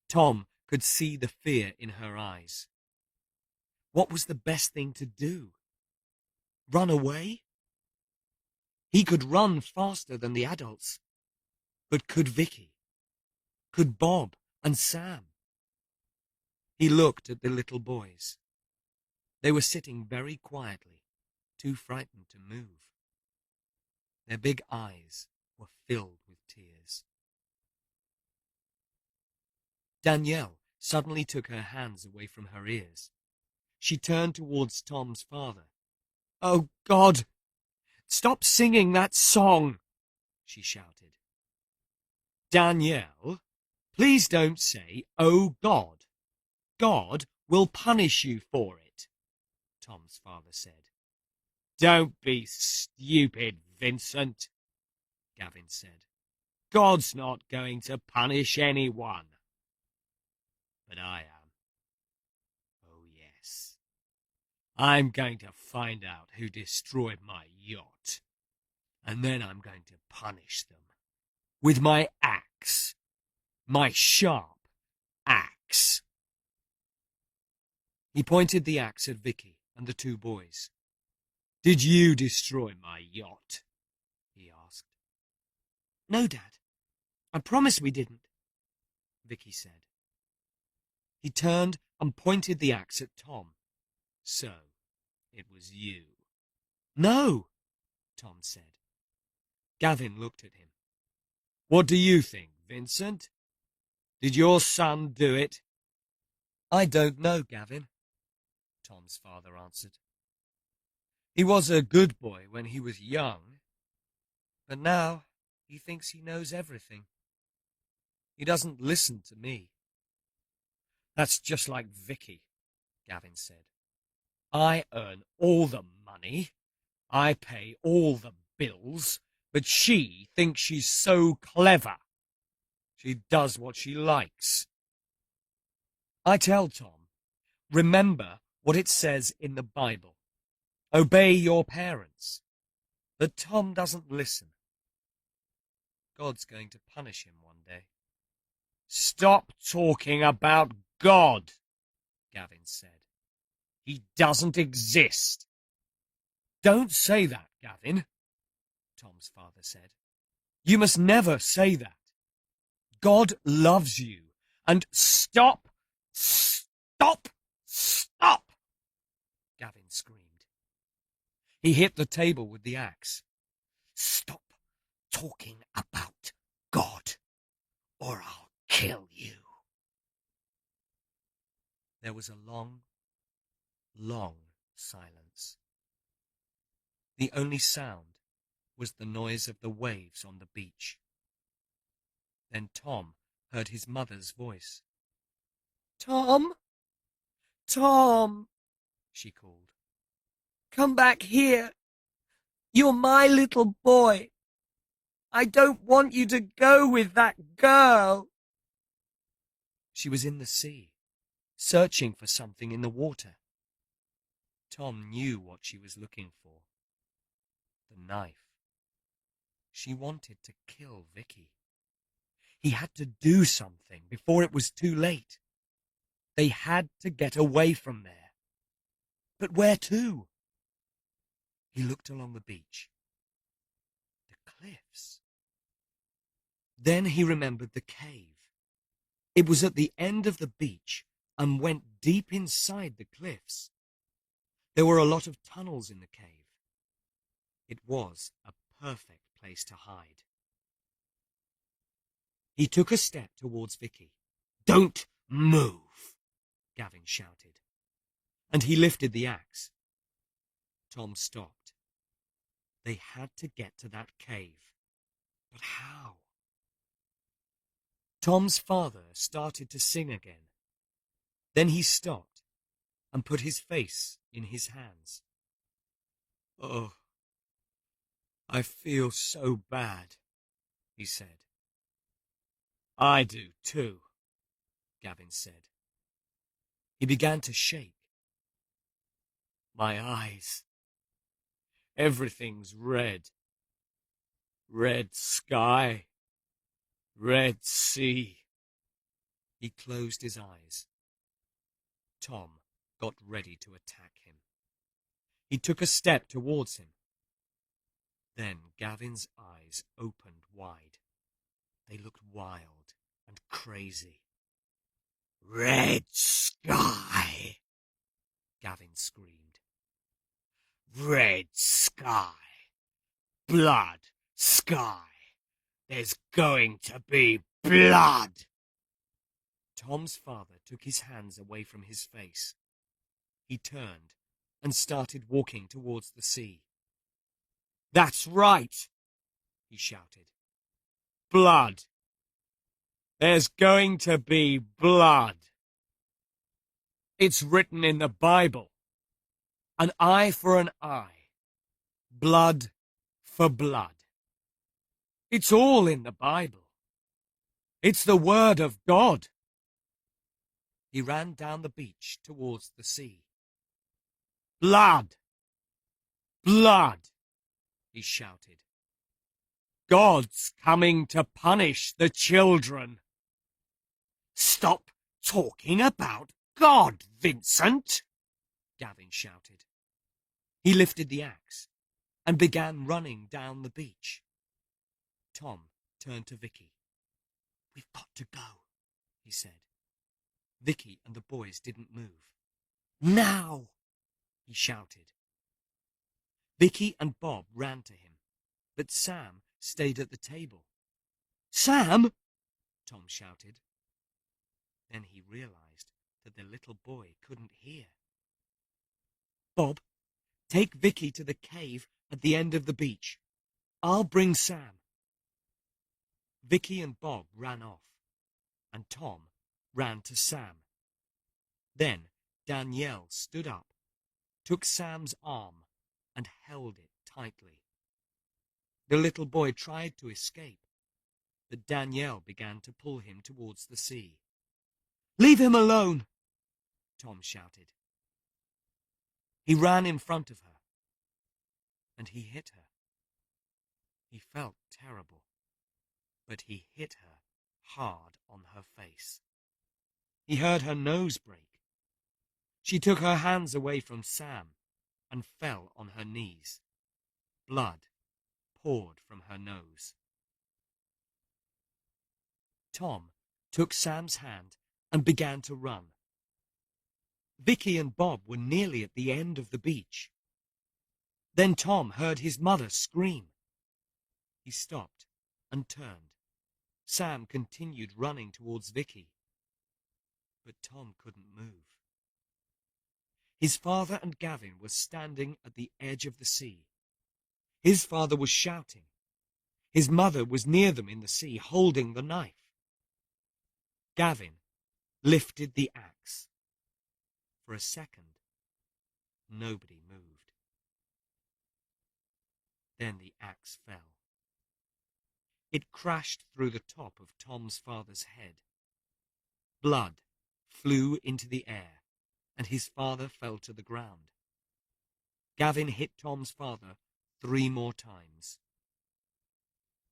Tom could see the fear in her eyes. What was the best thing to do? Run away? He could run faster than the adults. But could Vicky? Could Bob and Sam? He looked at the little boys. They were sitting very quietly, too frightened to move. Their big eyes were filled with tears. Danielle suddenly took her hands away from her ears. She turned towards Tom's father. "Oh, God! Stop singing that song!" she shouted. "Danielle, please don't say, 'Oh, God.' God will punish you for it," Tom's father said. "Don't be stupid, Vincent," Gavin said. "God's not going to punish anyone." "But I am. Oh, yes. I'm going to find out who destroyed my yacht, and then I'm going to punish them with my axe, my sharp axe." He pointed the axe at Vicky and the two boys. "Did you destroy my yacht?" he asked. "No, Dad. I promise we didn't," Vicky said. He turned and pointed the axe at Tom. "So, it was you." "No," Tom said. Gavin looked at him. "What do you think, Vincent? Did your son do it?" "I don't know, Gavin," Tom's father answered. "He was a good boy when he was young, but now he thinks he knows everything. He doesn't listen to me." "That's just like Vicky," Gavin said. "I earn all the money, I pay all the bills, but she thinks she's so clever. She does what she likes." I tell Tom, remember what it says in the Bible. Obey your parents. But Tom doesn't listen. God's going to punish him one day. "Stop talking about God," Gavin said. "He doesn't exist." "Don't say that, Gavin," Tom's father said. "You must never say that. God loves you, and stop, Gavin screamed. He hit the table with the axe. "Stop talking about God, or I'll kill you." There was a long, long silence. The only sound was the noise of the waves on the beach. Then Tom heard his mother's voice. "Tom? Tom!" she called. "Come back here. You're my little boy. I don't want you to go with that girl. She was in the sea, searching for something in the water. Tom knew what she was looking for. The knife. She wanted to kill Vicky. He had to do something before it was too late. They had to get away from there. But where to? He looked along the beach. The cliffs. Then he remembered the cave. It was at the end of the beach and went deep inside the cliffs. There were a lot of tunnels in the cave. It was a perfect place to hide. He took a step towards Vicky. "Don't move!" Gavin shouted. And he lifted the axe. Tom stopped. They had to get to that cave. But how? Tom's father started to sing again. Then he stopped and put his face in his hands. "Oh, I feel so bad," he said. "I do too," Gavin said. He began to shake. "My eyes. Everything's red. Red sky. Red sea." He closed his eyes. Tom got ready to attack him. He took a step towards him. Then Gavin's eyes opened wide. They looked wild and crazy. "Red sky!" Gavin screamed. "Red sky! Blood sky! There's going to be blood!" Tom's father took his hands away from his face. He turned and started walking towards the sea. "That's right!" he shouted. "Blood! There's going to be blood! It's written in the Bible. An eye for an eye. Blood for blood. It's all in the Bible. It's the word of God." He ran down the beach towards the sea. "Blood! Blood!" he shouted. "God's coming to punish the children." "Stop talking about God, Vincent!" Gavin shouted. He lifted the axe and began running down the beach. Tom turned to Vicky. "We've got to go," he said. Vicky and the boys didn't move. "Now!" he shouted. Vicky and Bob ran to him, but Sam stayed at the table. "Sam!" Tom shouted. Then he realized that the little boy couldn't hear. "Bob, take Vicky to the cave at the end of the beach. I'll bring Sam." Vicky and Bob ran off, and Tom ran to Sam. Then Danielle stood up, took Sam's arm, and held it tightly. The little boy tried to escape, but Danielle began to pull him towards the sea. "Leave him alone!" Tom shouted. He ran in front of her, and he hit her. He felt terrible, but he hit her hard on her face. He heard her nose break. She took her hands away from Sam and fell on her knees. Blood poured from her nose. Tom took Sam's hand and began to run. Vicky and Bob were nearly at the end of the beach. Then Tom heard his mother scream. He stopped and turned. Sam continued running towards Vicky, but Tom couldn't move. His father and Gavin were standing at the edge of the sea. His father was shouting. His mother was near them in the sea, holding the knife. Gavin lifted the axe. For a second, nobody moved. Then the axe fell. It crashed through the top of Tom's father's head. Blood flew into the air, and his father fell to the ground. Gavin hit Tom's father 3 more times.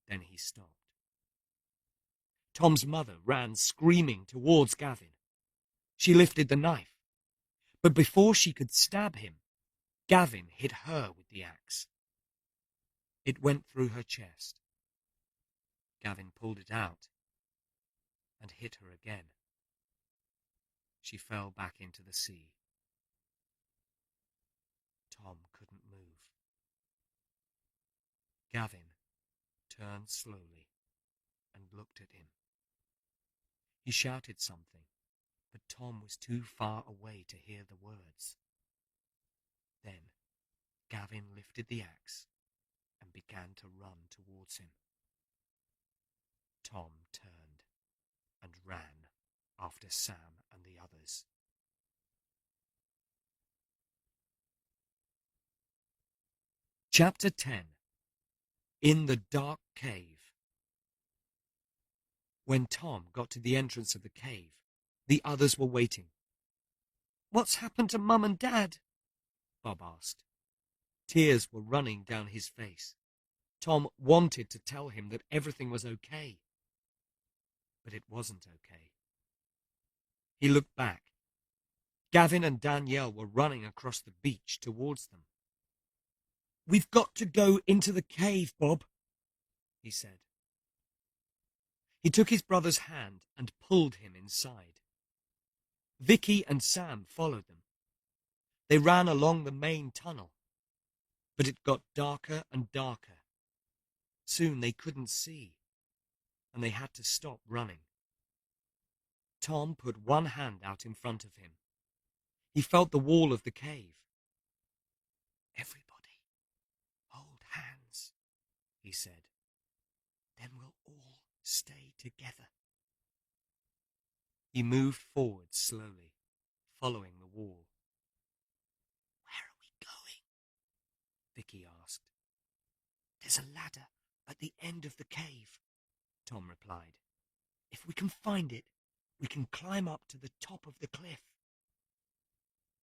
Then he stopped. Tom's mother ran screaming towards Gavin. She lifted the knife, but before she could stab him, Gavin hit her with the axe. It went through her chest. Gavin pulled it out and hit her again. She fell back into the sea. Tom couldn't move. Gavin turned slowly and looked at him. He shouted something, but Tom was too far away to hear the words. Then Gavin lifted the axe and began to run towards him. Tom turned and ran after Sam and the others. Chapter 10. In the Dark Cave. When Tom got to the entrance of the cave, the others were waiting. "What's happened to Mum and Dad?" Bob asked. Tears were running down his face. Tom wanted to tell him that everything was okay, but it wasn't okay. He looked back. Gavin and Danielle were running across the beach towards them. "We've got to go into the cave, Bob," he said. He took his brother's hand and pulled him inside. Vicky and Sam followed them. They ran along the main tunnel, but it got darker and darker. Soon they couldn't see, and they had to stop running. Tom put one hand out in front of him. He felt the wall of the cave. "Everybody, hold hands," he said. "Then we'll all stay together." He moved forward slowly, following the wall. "Where are we going?" Vicky asked. "There's a ladder at the end of the cave," Tom replied. "If we can find it, we can climb up to the top of the cliff."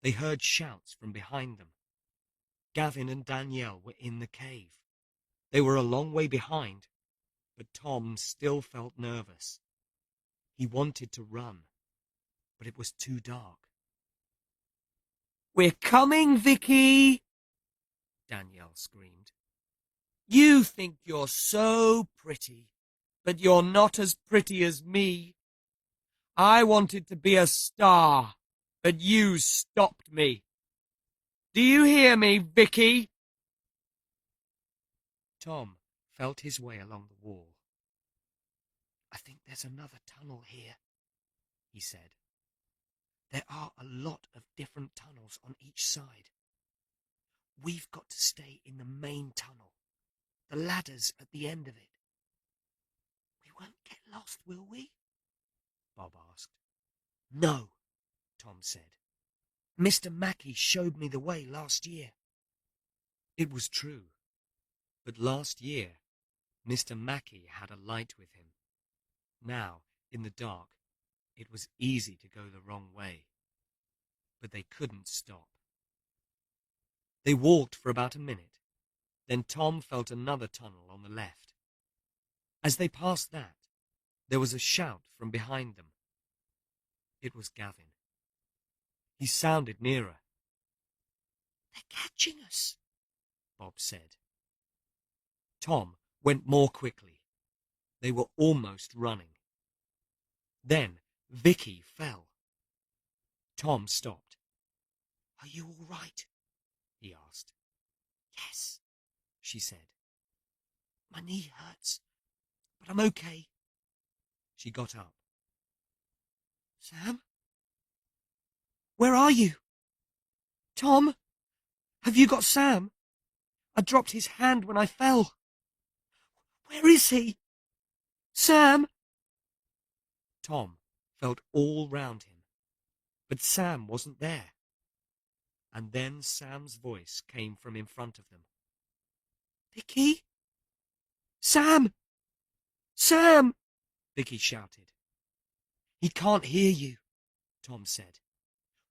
They heard shouts from behind them. Gavin and Danielle were in the cave. They were a long way behind, but Tom still felt nervous. He wanted to run, but it was too dark. "We're coming, Vicky!" Danielle screamed. "You think you're so pretty, but you're not as pretty as me. I wanted to be a star, but you stopped me. Do you hear me, Vicky?" Tom felt his way along the wall. "I think there's another tunnel here," he said. "There are a lot of different tunnels on each side. We've got to stay in the main tunnel. The ladder's at the end of it." "We won't get lost, will we?" Bob asked. "No," Tom said. "Mr. Mackey showed me the way last year." It was true, but last year Mr. Mackey had a light with him. Now, in the dark, it was easy to go the wrong way, but they couldn't stop. They walked for about a minute. Then Tom felt another tunnel on the left. As they passed that, there was a shout from behind them. It was Gavin. He sounded nearer. "They're catching us," Bob said. Tom went more quickly. They were almost running. Then Vicky fell. Tom stopped. "Are you all right?" he asked. "Yes," she said. "My knee hurts, but I'm okay." She got up. "Sam? Where are you? Tom? Have you got Sam? I dropped his hand when I fell. Where is he? Sam?" Tom felt all round him, but Sam wasn't there. And then Sam's voice came from in front of them. "Vicky? Sam? Sam! Vicky shouted. He can't hear you, Tom said.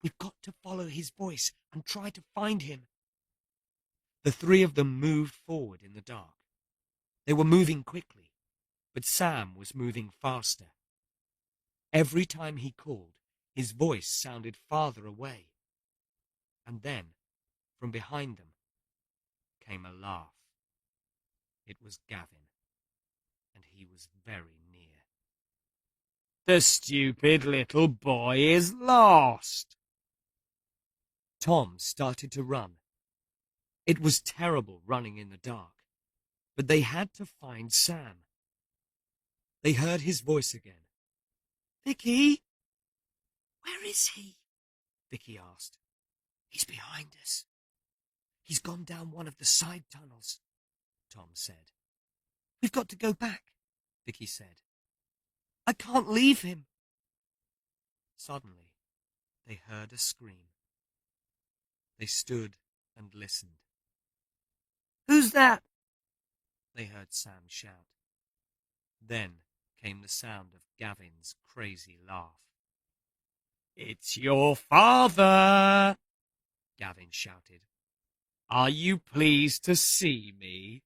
We've got to follow his voice and try to find him. The three of them moved forward in the dark. They were moving quickly, but Sam was moving faster. Every time he called, his voice sounded farther away. And then, from behind them, came a laugh. It was Gavin, and he was very near. The stupid little boy is lost. Tom started to run. It was terrible running in the dark, but they had to find Sam. They heard his voice again. Vicky? Where is he? Vicky asked. He's behind us. He's gone down one of the side tunnels, Tom said. We've got to go back, Vicky said. I can't leave him. Suddenly, they heard a scream. They stood and listened. Who's that? They heard Sam shout. Then came the sound of Gavin's crazy laugh. It's your father, Gavin shouted. Are you pleased to see me?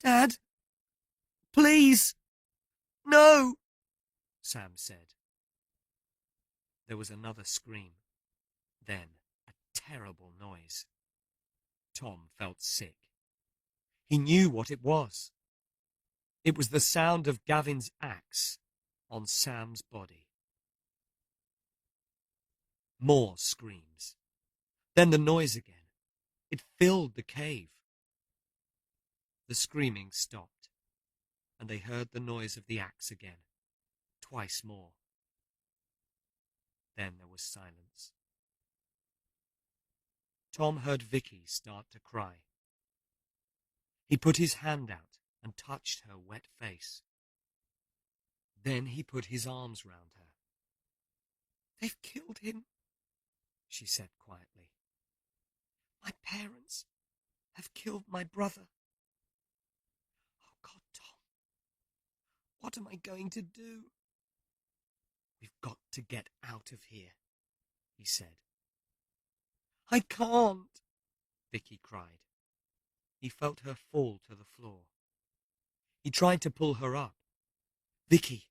Dad, please, no, Sam said. There was another scream, then a terrible noise. Tom felt sick. He knew what it was. It was the sound of Gavin's axe on Sam's body. More screams. Then the noise again. It filled the cave. The screaming stopped, and they heard the noise of the axe again, twice more. Then there was silence. Tom heard Vicky start to cry. He put his hand out and touched her wet face. Then he put his arms round her. They've killed him, she said quietly. My parents have killed my brother. Oh God, Tom, what am I going to do? We've got to get out of here, he said. I can't, Vicky cried. He felt her fall to the floor. He tried to pull her up. Vicky,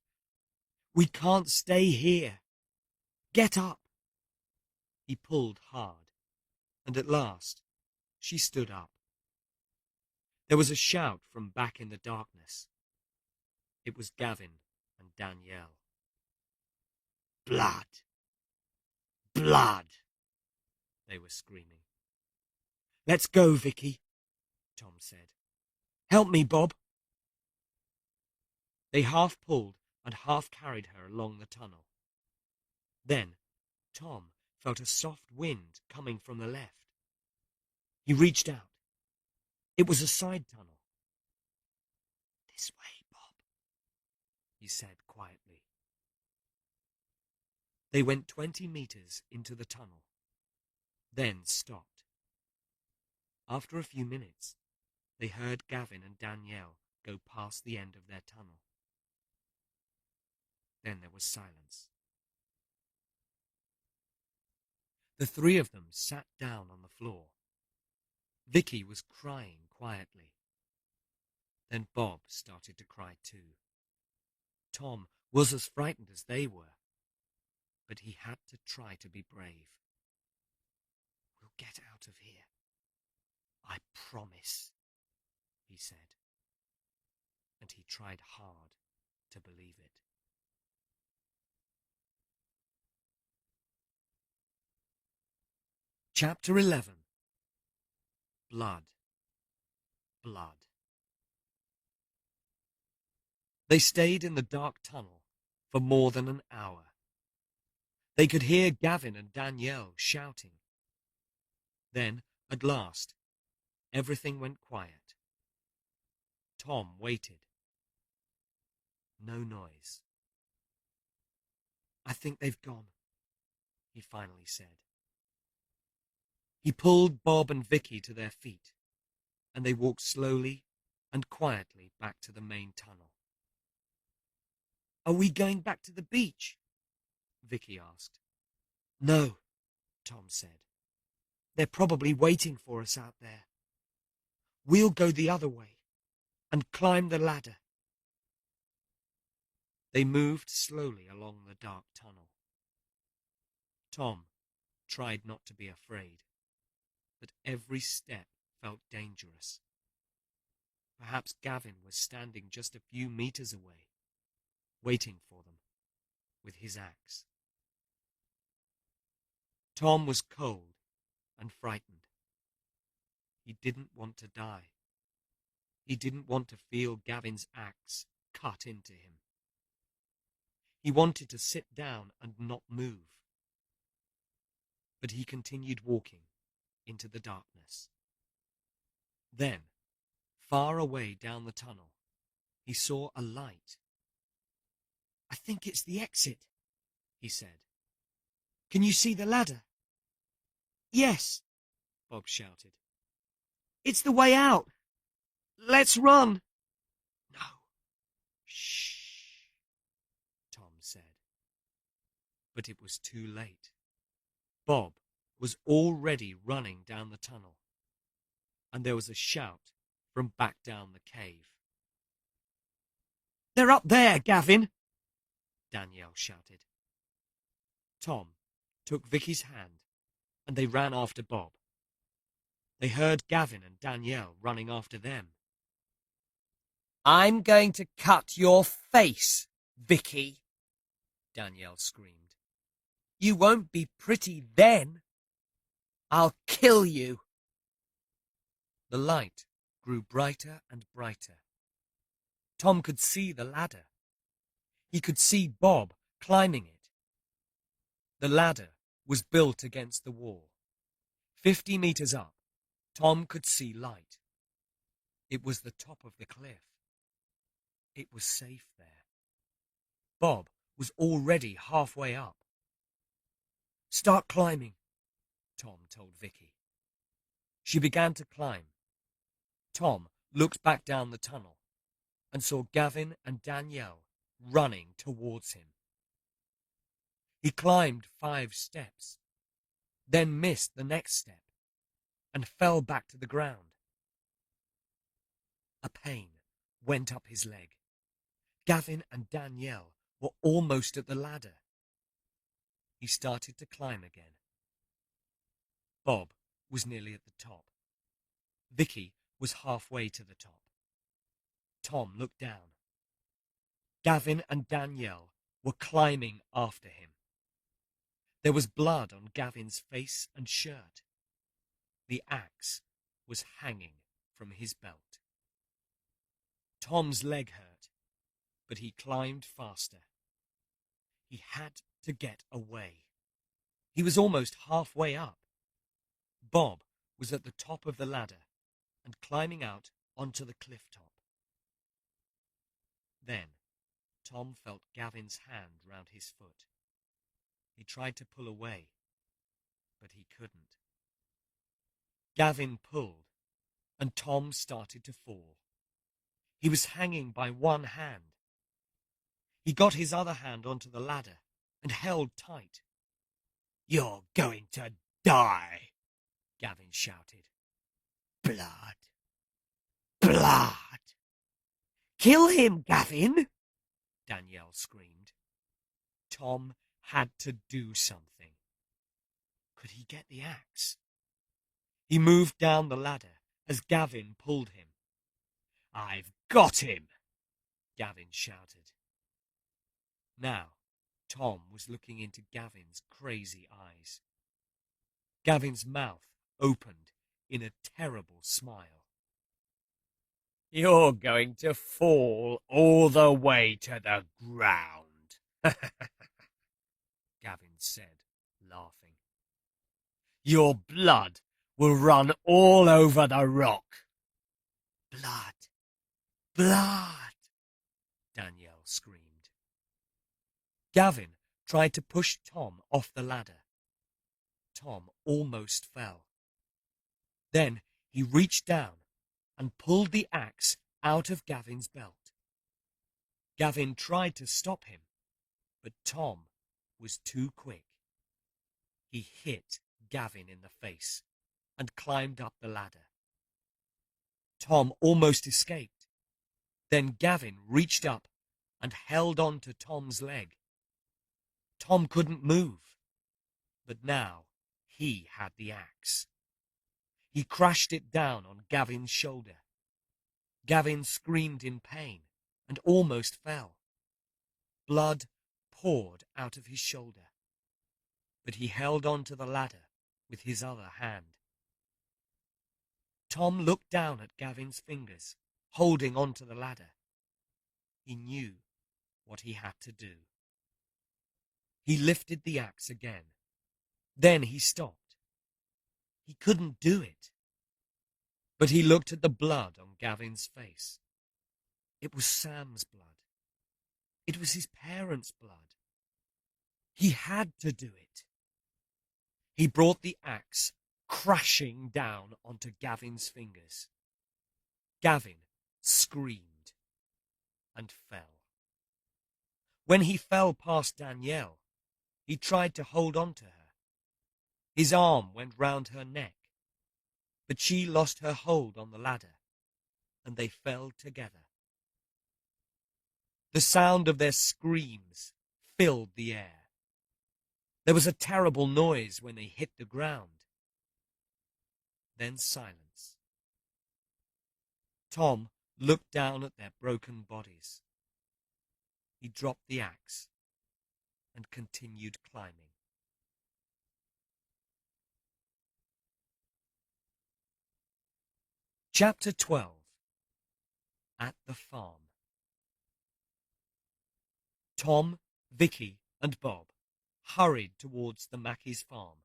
we can't stay here. Get up. He pulled hard, and at last she stood up. There was a shout from back in the darkness. It was Gavin and Danielle. Blood! Blood! They were screaming. Let's go, Vicky, Tom said. Help me, Bob. They half pulled and half carried her along the tunnel. Then Tom felt a soft wind coming from the left. He reached out. It was a side tunnel. This way, Bob, he said quietly. They went 20 meters into the tunnel, then stopped. After a few minutes, they heard Gavin and Danielle go past the end of their tunnel. Then there was silence. The three of them sat down on the floor. Vicky was crying quietly. Then Bob started to cry too. Tom was as frightened as they were, but he had to try to be brave. We'll get out of here. I promise, he said. And he tried hard to believe it. Chapter 11. Blood. Blood. They stayed in the dark tunnel for more than an hour. They could hear Gavin and Danielle shouting. Then, at last, everything went quiet. Tom waited. No noise. I think they've gone, he finally said. He pulled Bob and Vicky to their feet, and they walked slowly and quietly back to the main tunnel. Are we going back to the beach? Vicky asked. No, Tom said. They're probably waiting for us out there. We'll go the other way and climb the ladder. They moved slowly along the dark tunnel. Tom tried not to be afraid, but every step felt dangerous. Perhaps Gavin was standing just a few meters away, waiting for them with his axe. Tom was cold and frightened. He didn't want to die. He didn't want to feel Gavin's axe cut into him. He wanted to sit down and not move. But he continued walking into the darkness. Then, far away down the tunnel, he saw a light. I think it's the exit, he said. Can you see the ladder? Yes, Bob shouted. It's the way out. Let's run. No. Shh, Tom said. But it was too late. Bob was already running down the tunnel, and there was a shout from back down the cave. They're up there, Gavin, Danielle shouted. Tom took Vicky's hand, and they ran after Bob. They heard Gavin and Danielle running after them. I'm going to cut your face, Vicky, Danielle screamed. You won't be pretty then. I'll kill you. The light grew brighter and brighter. Tom could see the ladder. He could see Bob climbing it. The ladder was built against the wall. 50 meters up, Tom could see light. It was the top of the cliff. It was safe there. Bob was already halfway up. Start climbing, Tom told Vicky. She began to climb. Tom looked back down the tunnel and saw Gavin and Danielle running towards him. He climbed 5 steps, then missed the next step and fell back to the ground. A pain went up his leg. Gavin and Danielle were almost at the ladder. He started to climb again. Bob was nearly at the top. Vicky was halfway to the top. Tom looked down. Gavin and Danielle were climbing after him. There was blood on Gavin's face and shirt. The axe was hanging from his belt. Tom's leg hurt, but he climbed faster. He had to get away. He was almost halfway up. Bob was at the top of the ladder and climbing out onto the cliff top. Then Tom felt Gavin's hand round his foot. He tried to pull away, but he couldn't. Gavin pulled, and Tom started to fall. He was hanging by one hand. He got his other hand onto the ladder and held tight. You're going to die, Gavin shouted. Blood. Blood. Kill him, Gavin, Danielle screamed. Tom had to do something. Could he get the axe? He moved down the ladder as Gavin pulled him. I've got him, Gavin shouted. Now, Tom was looking into Gavin's crazy eyes. Gavin's mouth opened in a terrible smile. You're going to fall all the way to the ground, Gavin said, laughing. Your blood will run all over the rock. Blood. Blood, Danielle screamed. Gavin tried to push Tom off the ladder. Tom almost fell. Then he reached down and pulled the axe out of Gavin's belt. Gavin tried to stop him, but Tom was too quick. He hit Gavin in the face and climbed up the ladder. Tom almost escaped. Then Gavin reached up and held on to Tom's leg. Tom couldn't move, but now he had the axe. He crashed it down on Gavin's shoulder. Gavin screamed in pain and almost fell. Blood poured out of his shoulder, but he held on to the ladder with his other hand. Tom looked down at Gavin's fingers, holding on to the ladder. He knew what he had to do. He lifted the axe again. Then he stopped. He couldn't do it. But he looked at the blood on Gavin's face. It was Sam's blood. It was his parents' blood. He had to do it. He brought the axe crashing down onto Gavin's fingers. Gavin screamed and fell. When he fell past Danielle, he tried to hold on to her. His arm went round her neck, but she lost her hold on the ladder, and they fell together. The sound of their screams filled the air. There was a terrible noise when they hit the ground. Then silence. Tom looked down at their broken bodies. He dropped the axe and continued climbing. Chapter 12. At the Farm. Tom, Vicky, and Bob hurried towards the Mackeys' farm.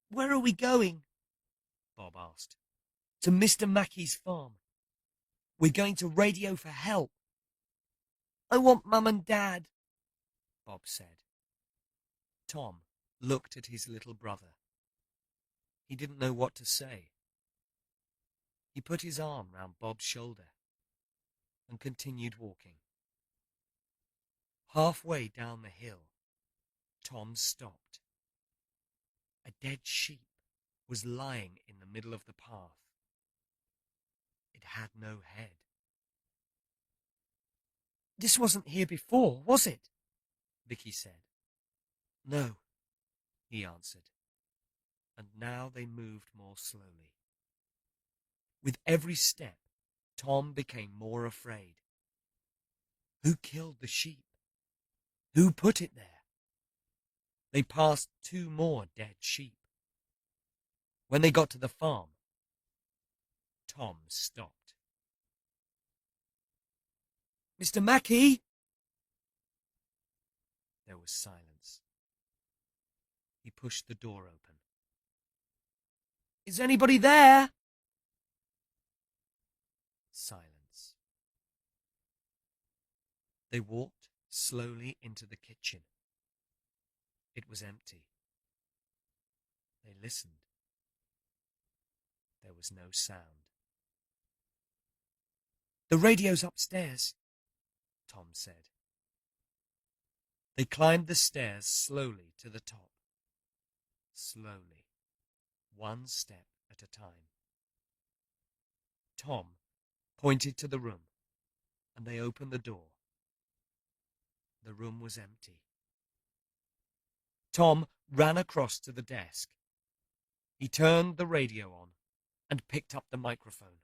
"Where are we going?" Bob asked. "To Mr. Mackey's farm. We're going to radio for help." "I want Mum and Dad," Bob said. Tom looked at his little brother. He didn't know what to say. He put his arm round Bob's shoulder and continued walking. Halfway down the hill, Tom stopped. A dead sheep was lying in the middle of the path. It had no head. "This wasn't here before, was it?" Vicky said. "No," he answered, and now they moved more slowly. With every step, Tom became more afraid. Who killed the sheep? Who put it there? They passed 2 more dead sheep. When they got to the farm, Tom stopped. "Mr. Mackey?" There was silence. He pushed the door open. "Is anybody there?" Silence. They walked slowly into the kitchen. It was empty. They listened. There was no sound. "The radio's upstairs," Tom said. They climbed the stairs slowly to the top. Slowly, one step at a time. Tom pointed to the room, and they opened the door. The room was empty. Tom ran across to the desk. He turned the radio on and picked up the microphone.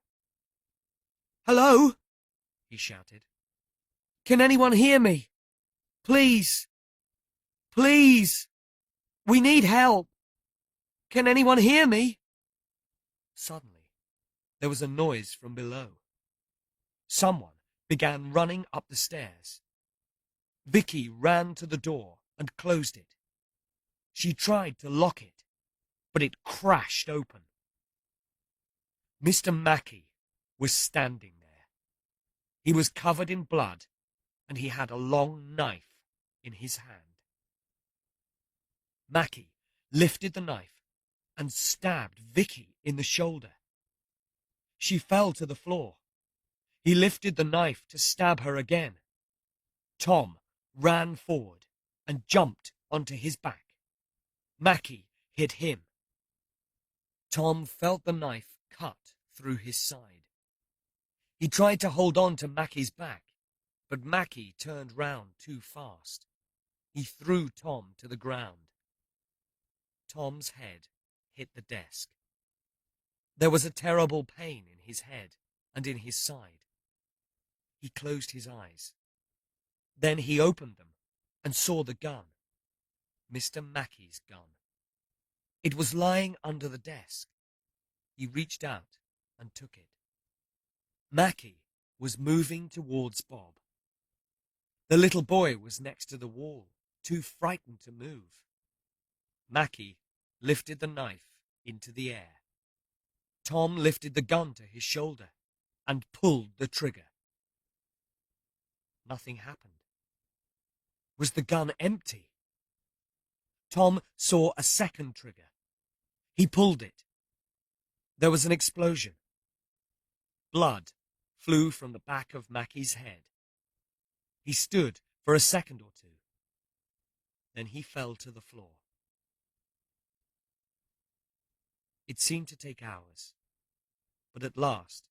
"Hello?" he shouted. "Can anyone hear me? Please! Please! We need help! Can anyone hear me?" Suddenly, there was a noise from below. Someone began running up the stairs. Vicky ran to the door and closed it. She tried to lock it, but it crashed open. Mr. Mackey was standing there. He was covered in blood, and he had a long knife in his hand. Mackey lifted the knife and stabbed Vicky in the shoulder. She fell to the floor. He lifted the knife to stab her again, Tom ran forward and jumped onto his back. Mackie hit him. Tom felt the knife cut through his side. He tried to hold on to Mackie's back, but Mackie turned round too fast. He threw Tom to the ground. Tom's head hit the desk. There was a terrible pain in his head and in his side. He closed his eyes. Then he opened them and saw the gun. Mr. Mackie's gun. It was lying under the desk. He reached out and took it. Mackie was moving towards Bob. The little boy was next to the wall, too frightened to move. Mackie lifted the knife into the air. Tom lifted the gun to his shoulder and pulled the trigger. Nothing happened. Was the gun empty? Tom saw a second trigger. He pulled it. There was an explosion. Blood flew from the back of Mackie's head. He stood for a second or two. Then he fell to the floor. It seemed to take hours, but at last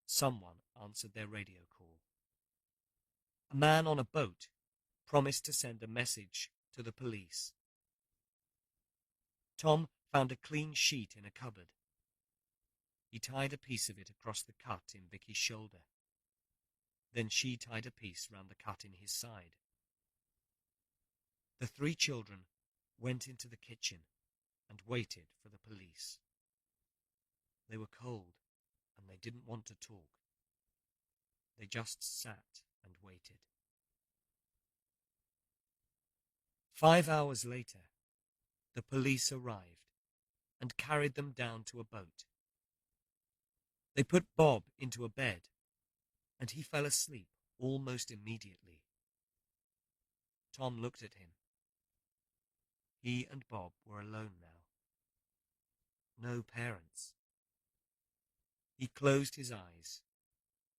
someone answered their radio call. A man on a boat promised to send a message to the police. Tom found a clean sheet in a cupboard. He tied a piece of it across the cut in Vicky's shoulder. Then she tied a piece round the cut in his side. The three children went into the kitchen and waited for the police. They were cold and they didn't want to talk. They just sat and waited. 5 hours later, the police arrived and carried them down to a boat. They put Bob into a bed, and he fell asleep almost immediately. Tom looked at him. He and Bob were alone now. No parents. He closed his eyes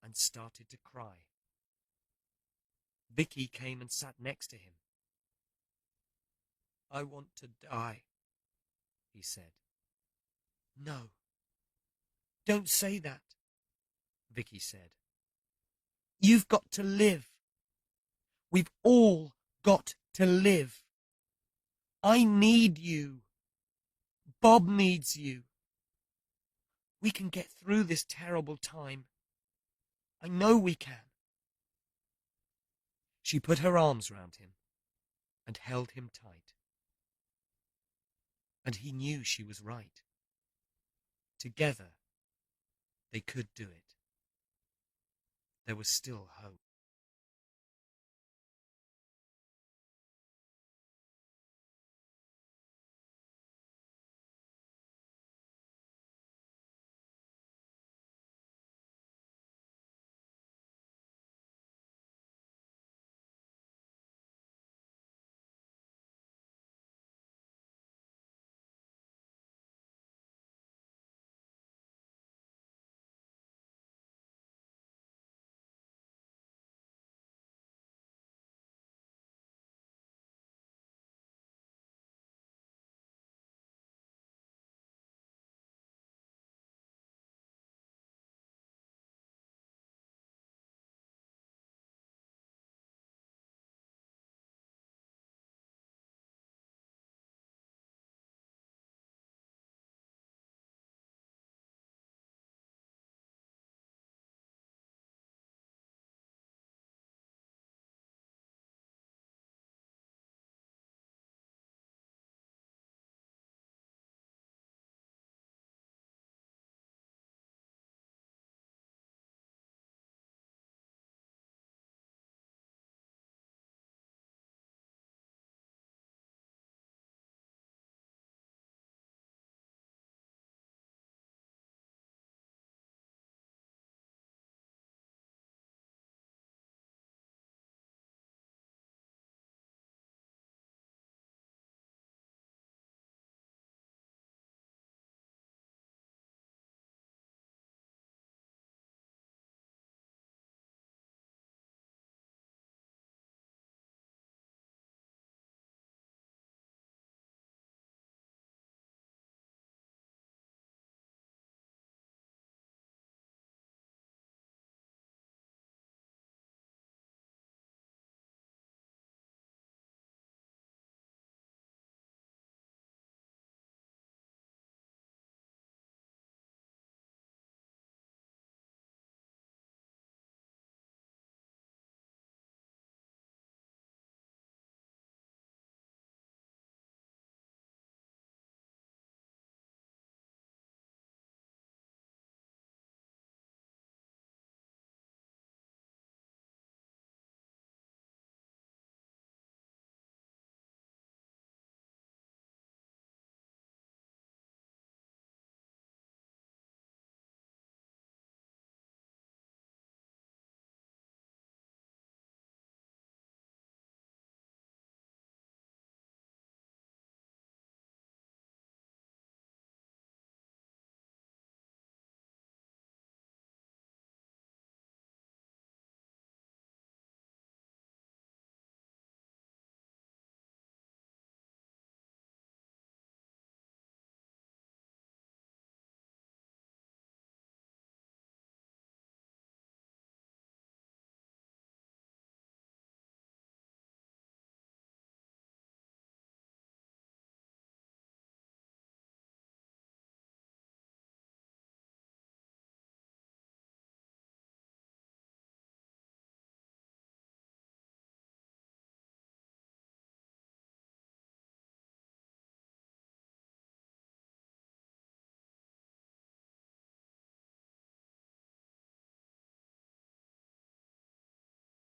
and started to cry. Vicky came and sat next to him. "I want to die," he said. "No, don't say that," Vicky said. "You've got to live. We've all got to live. I need you. Bob needs you. We can get through this terrible time. I know we can." She put her arms round him and held him tight. And he knew she was right. Together, they could do it. There was still hope.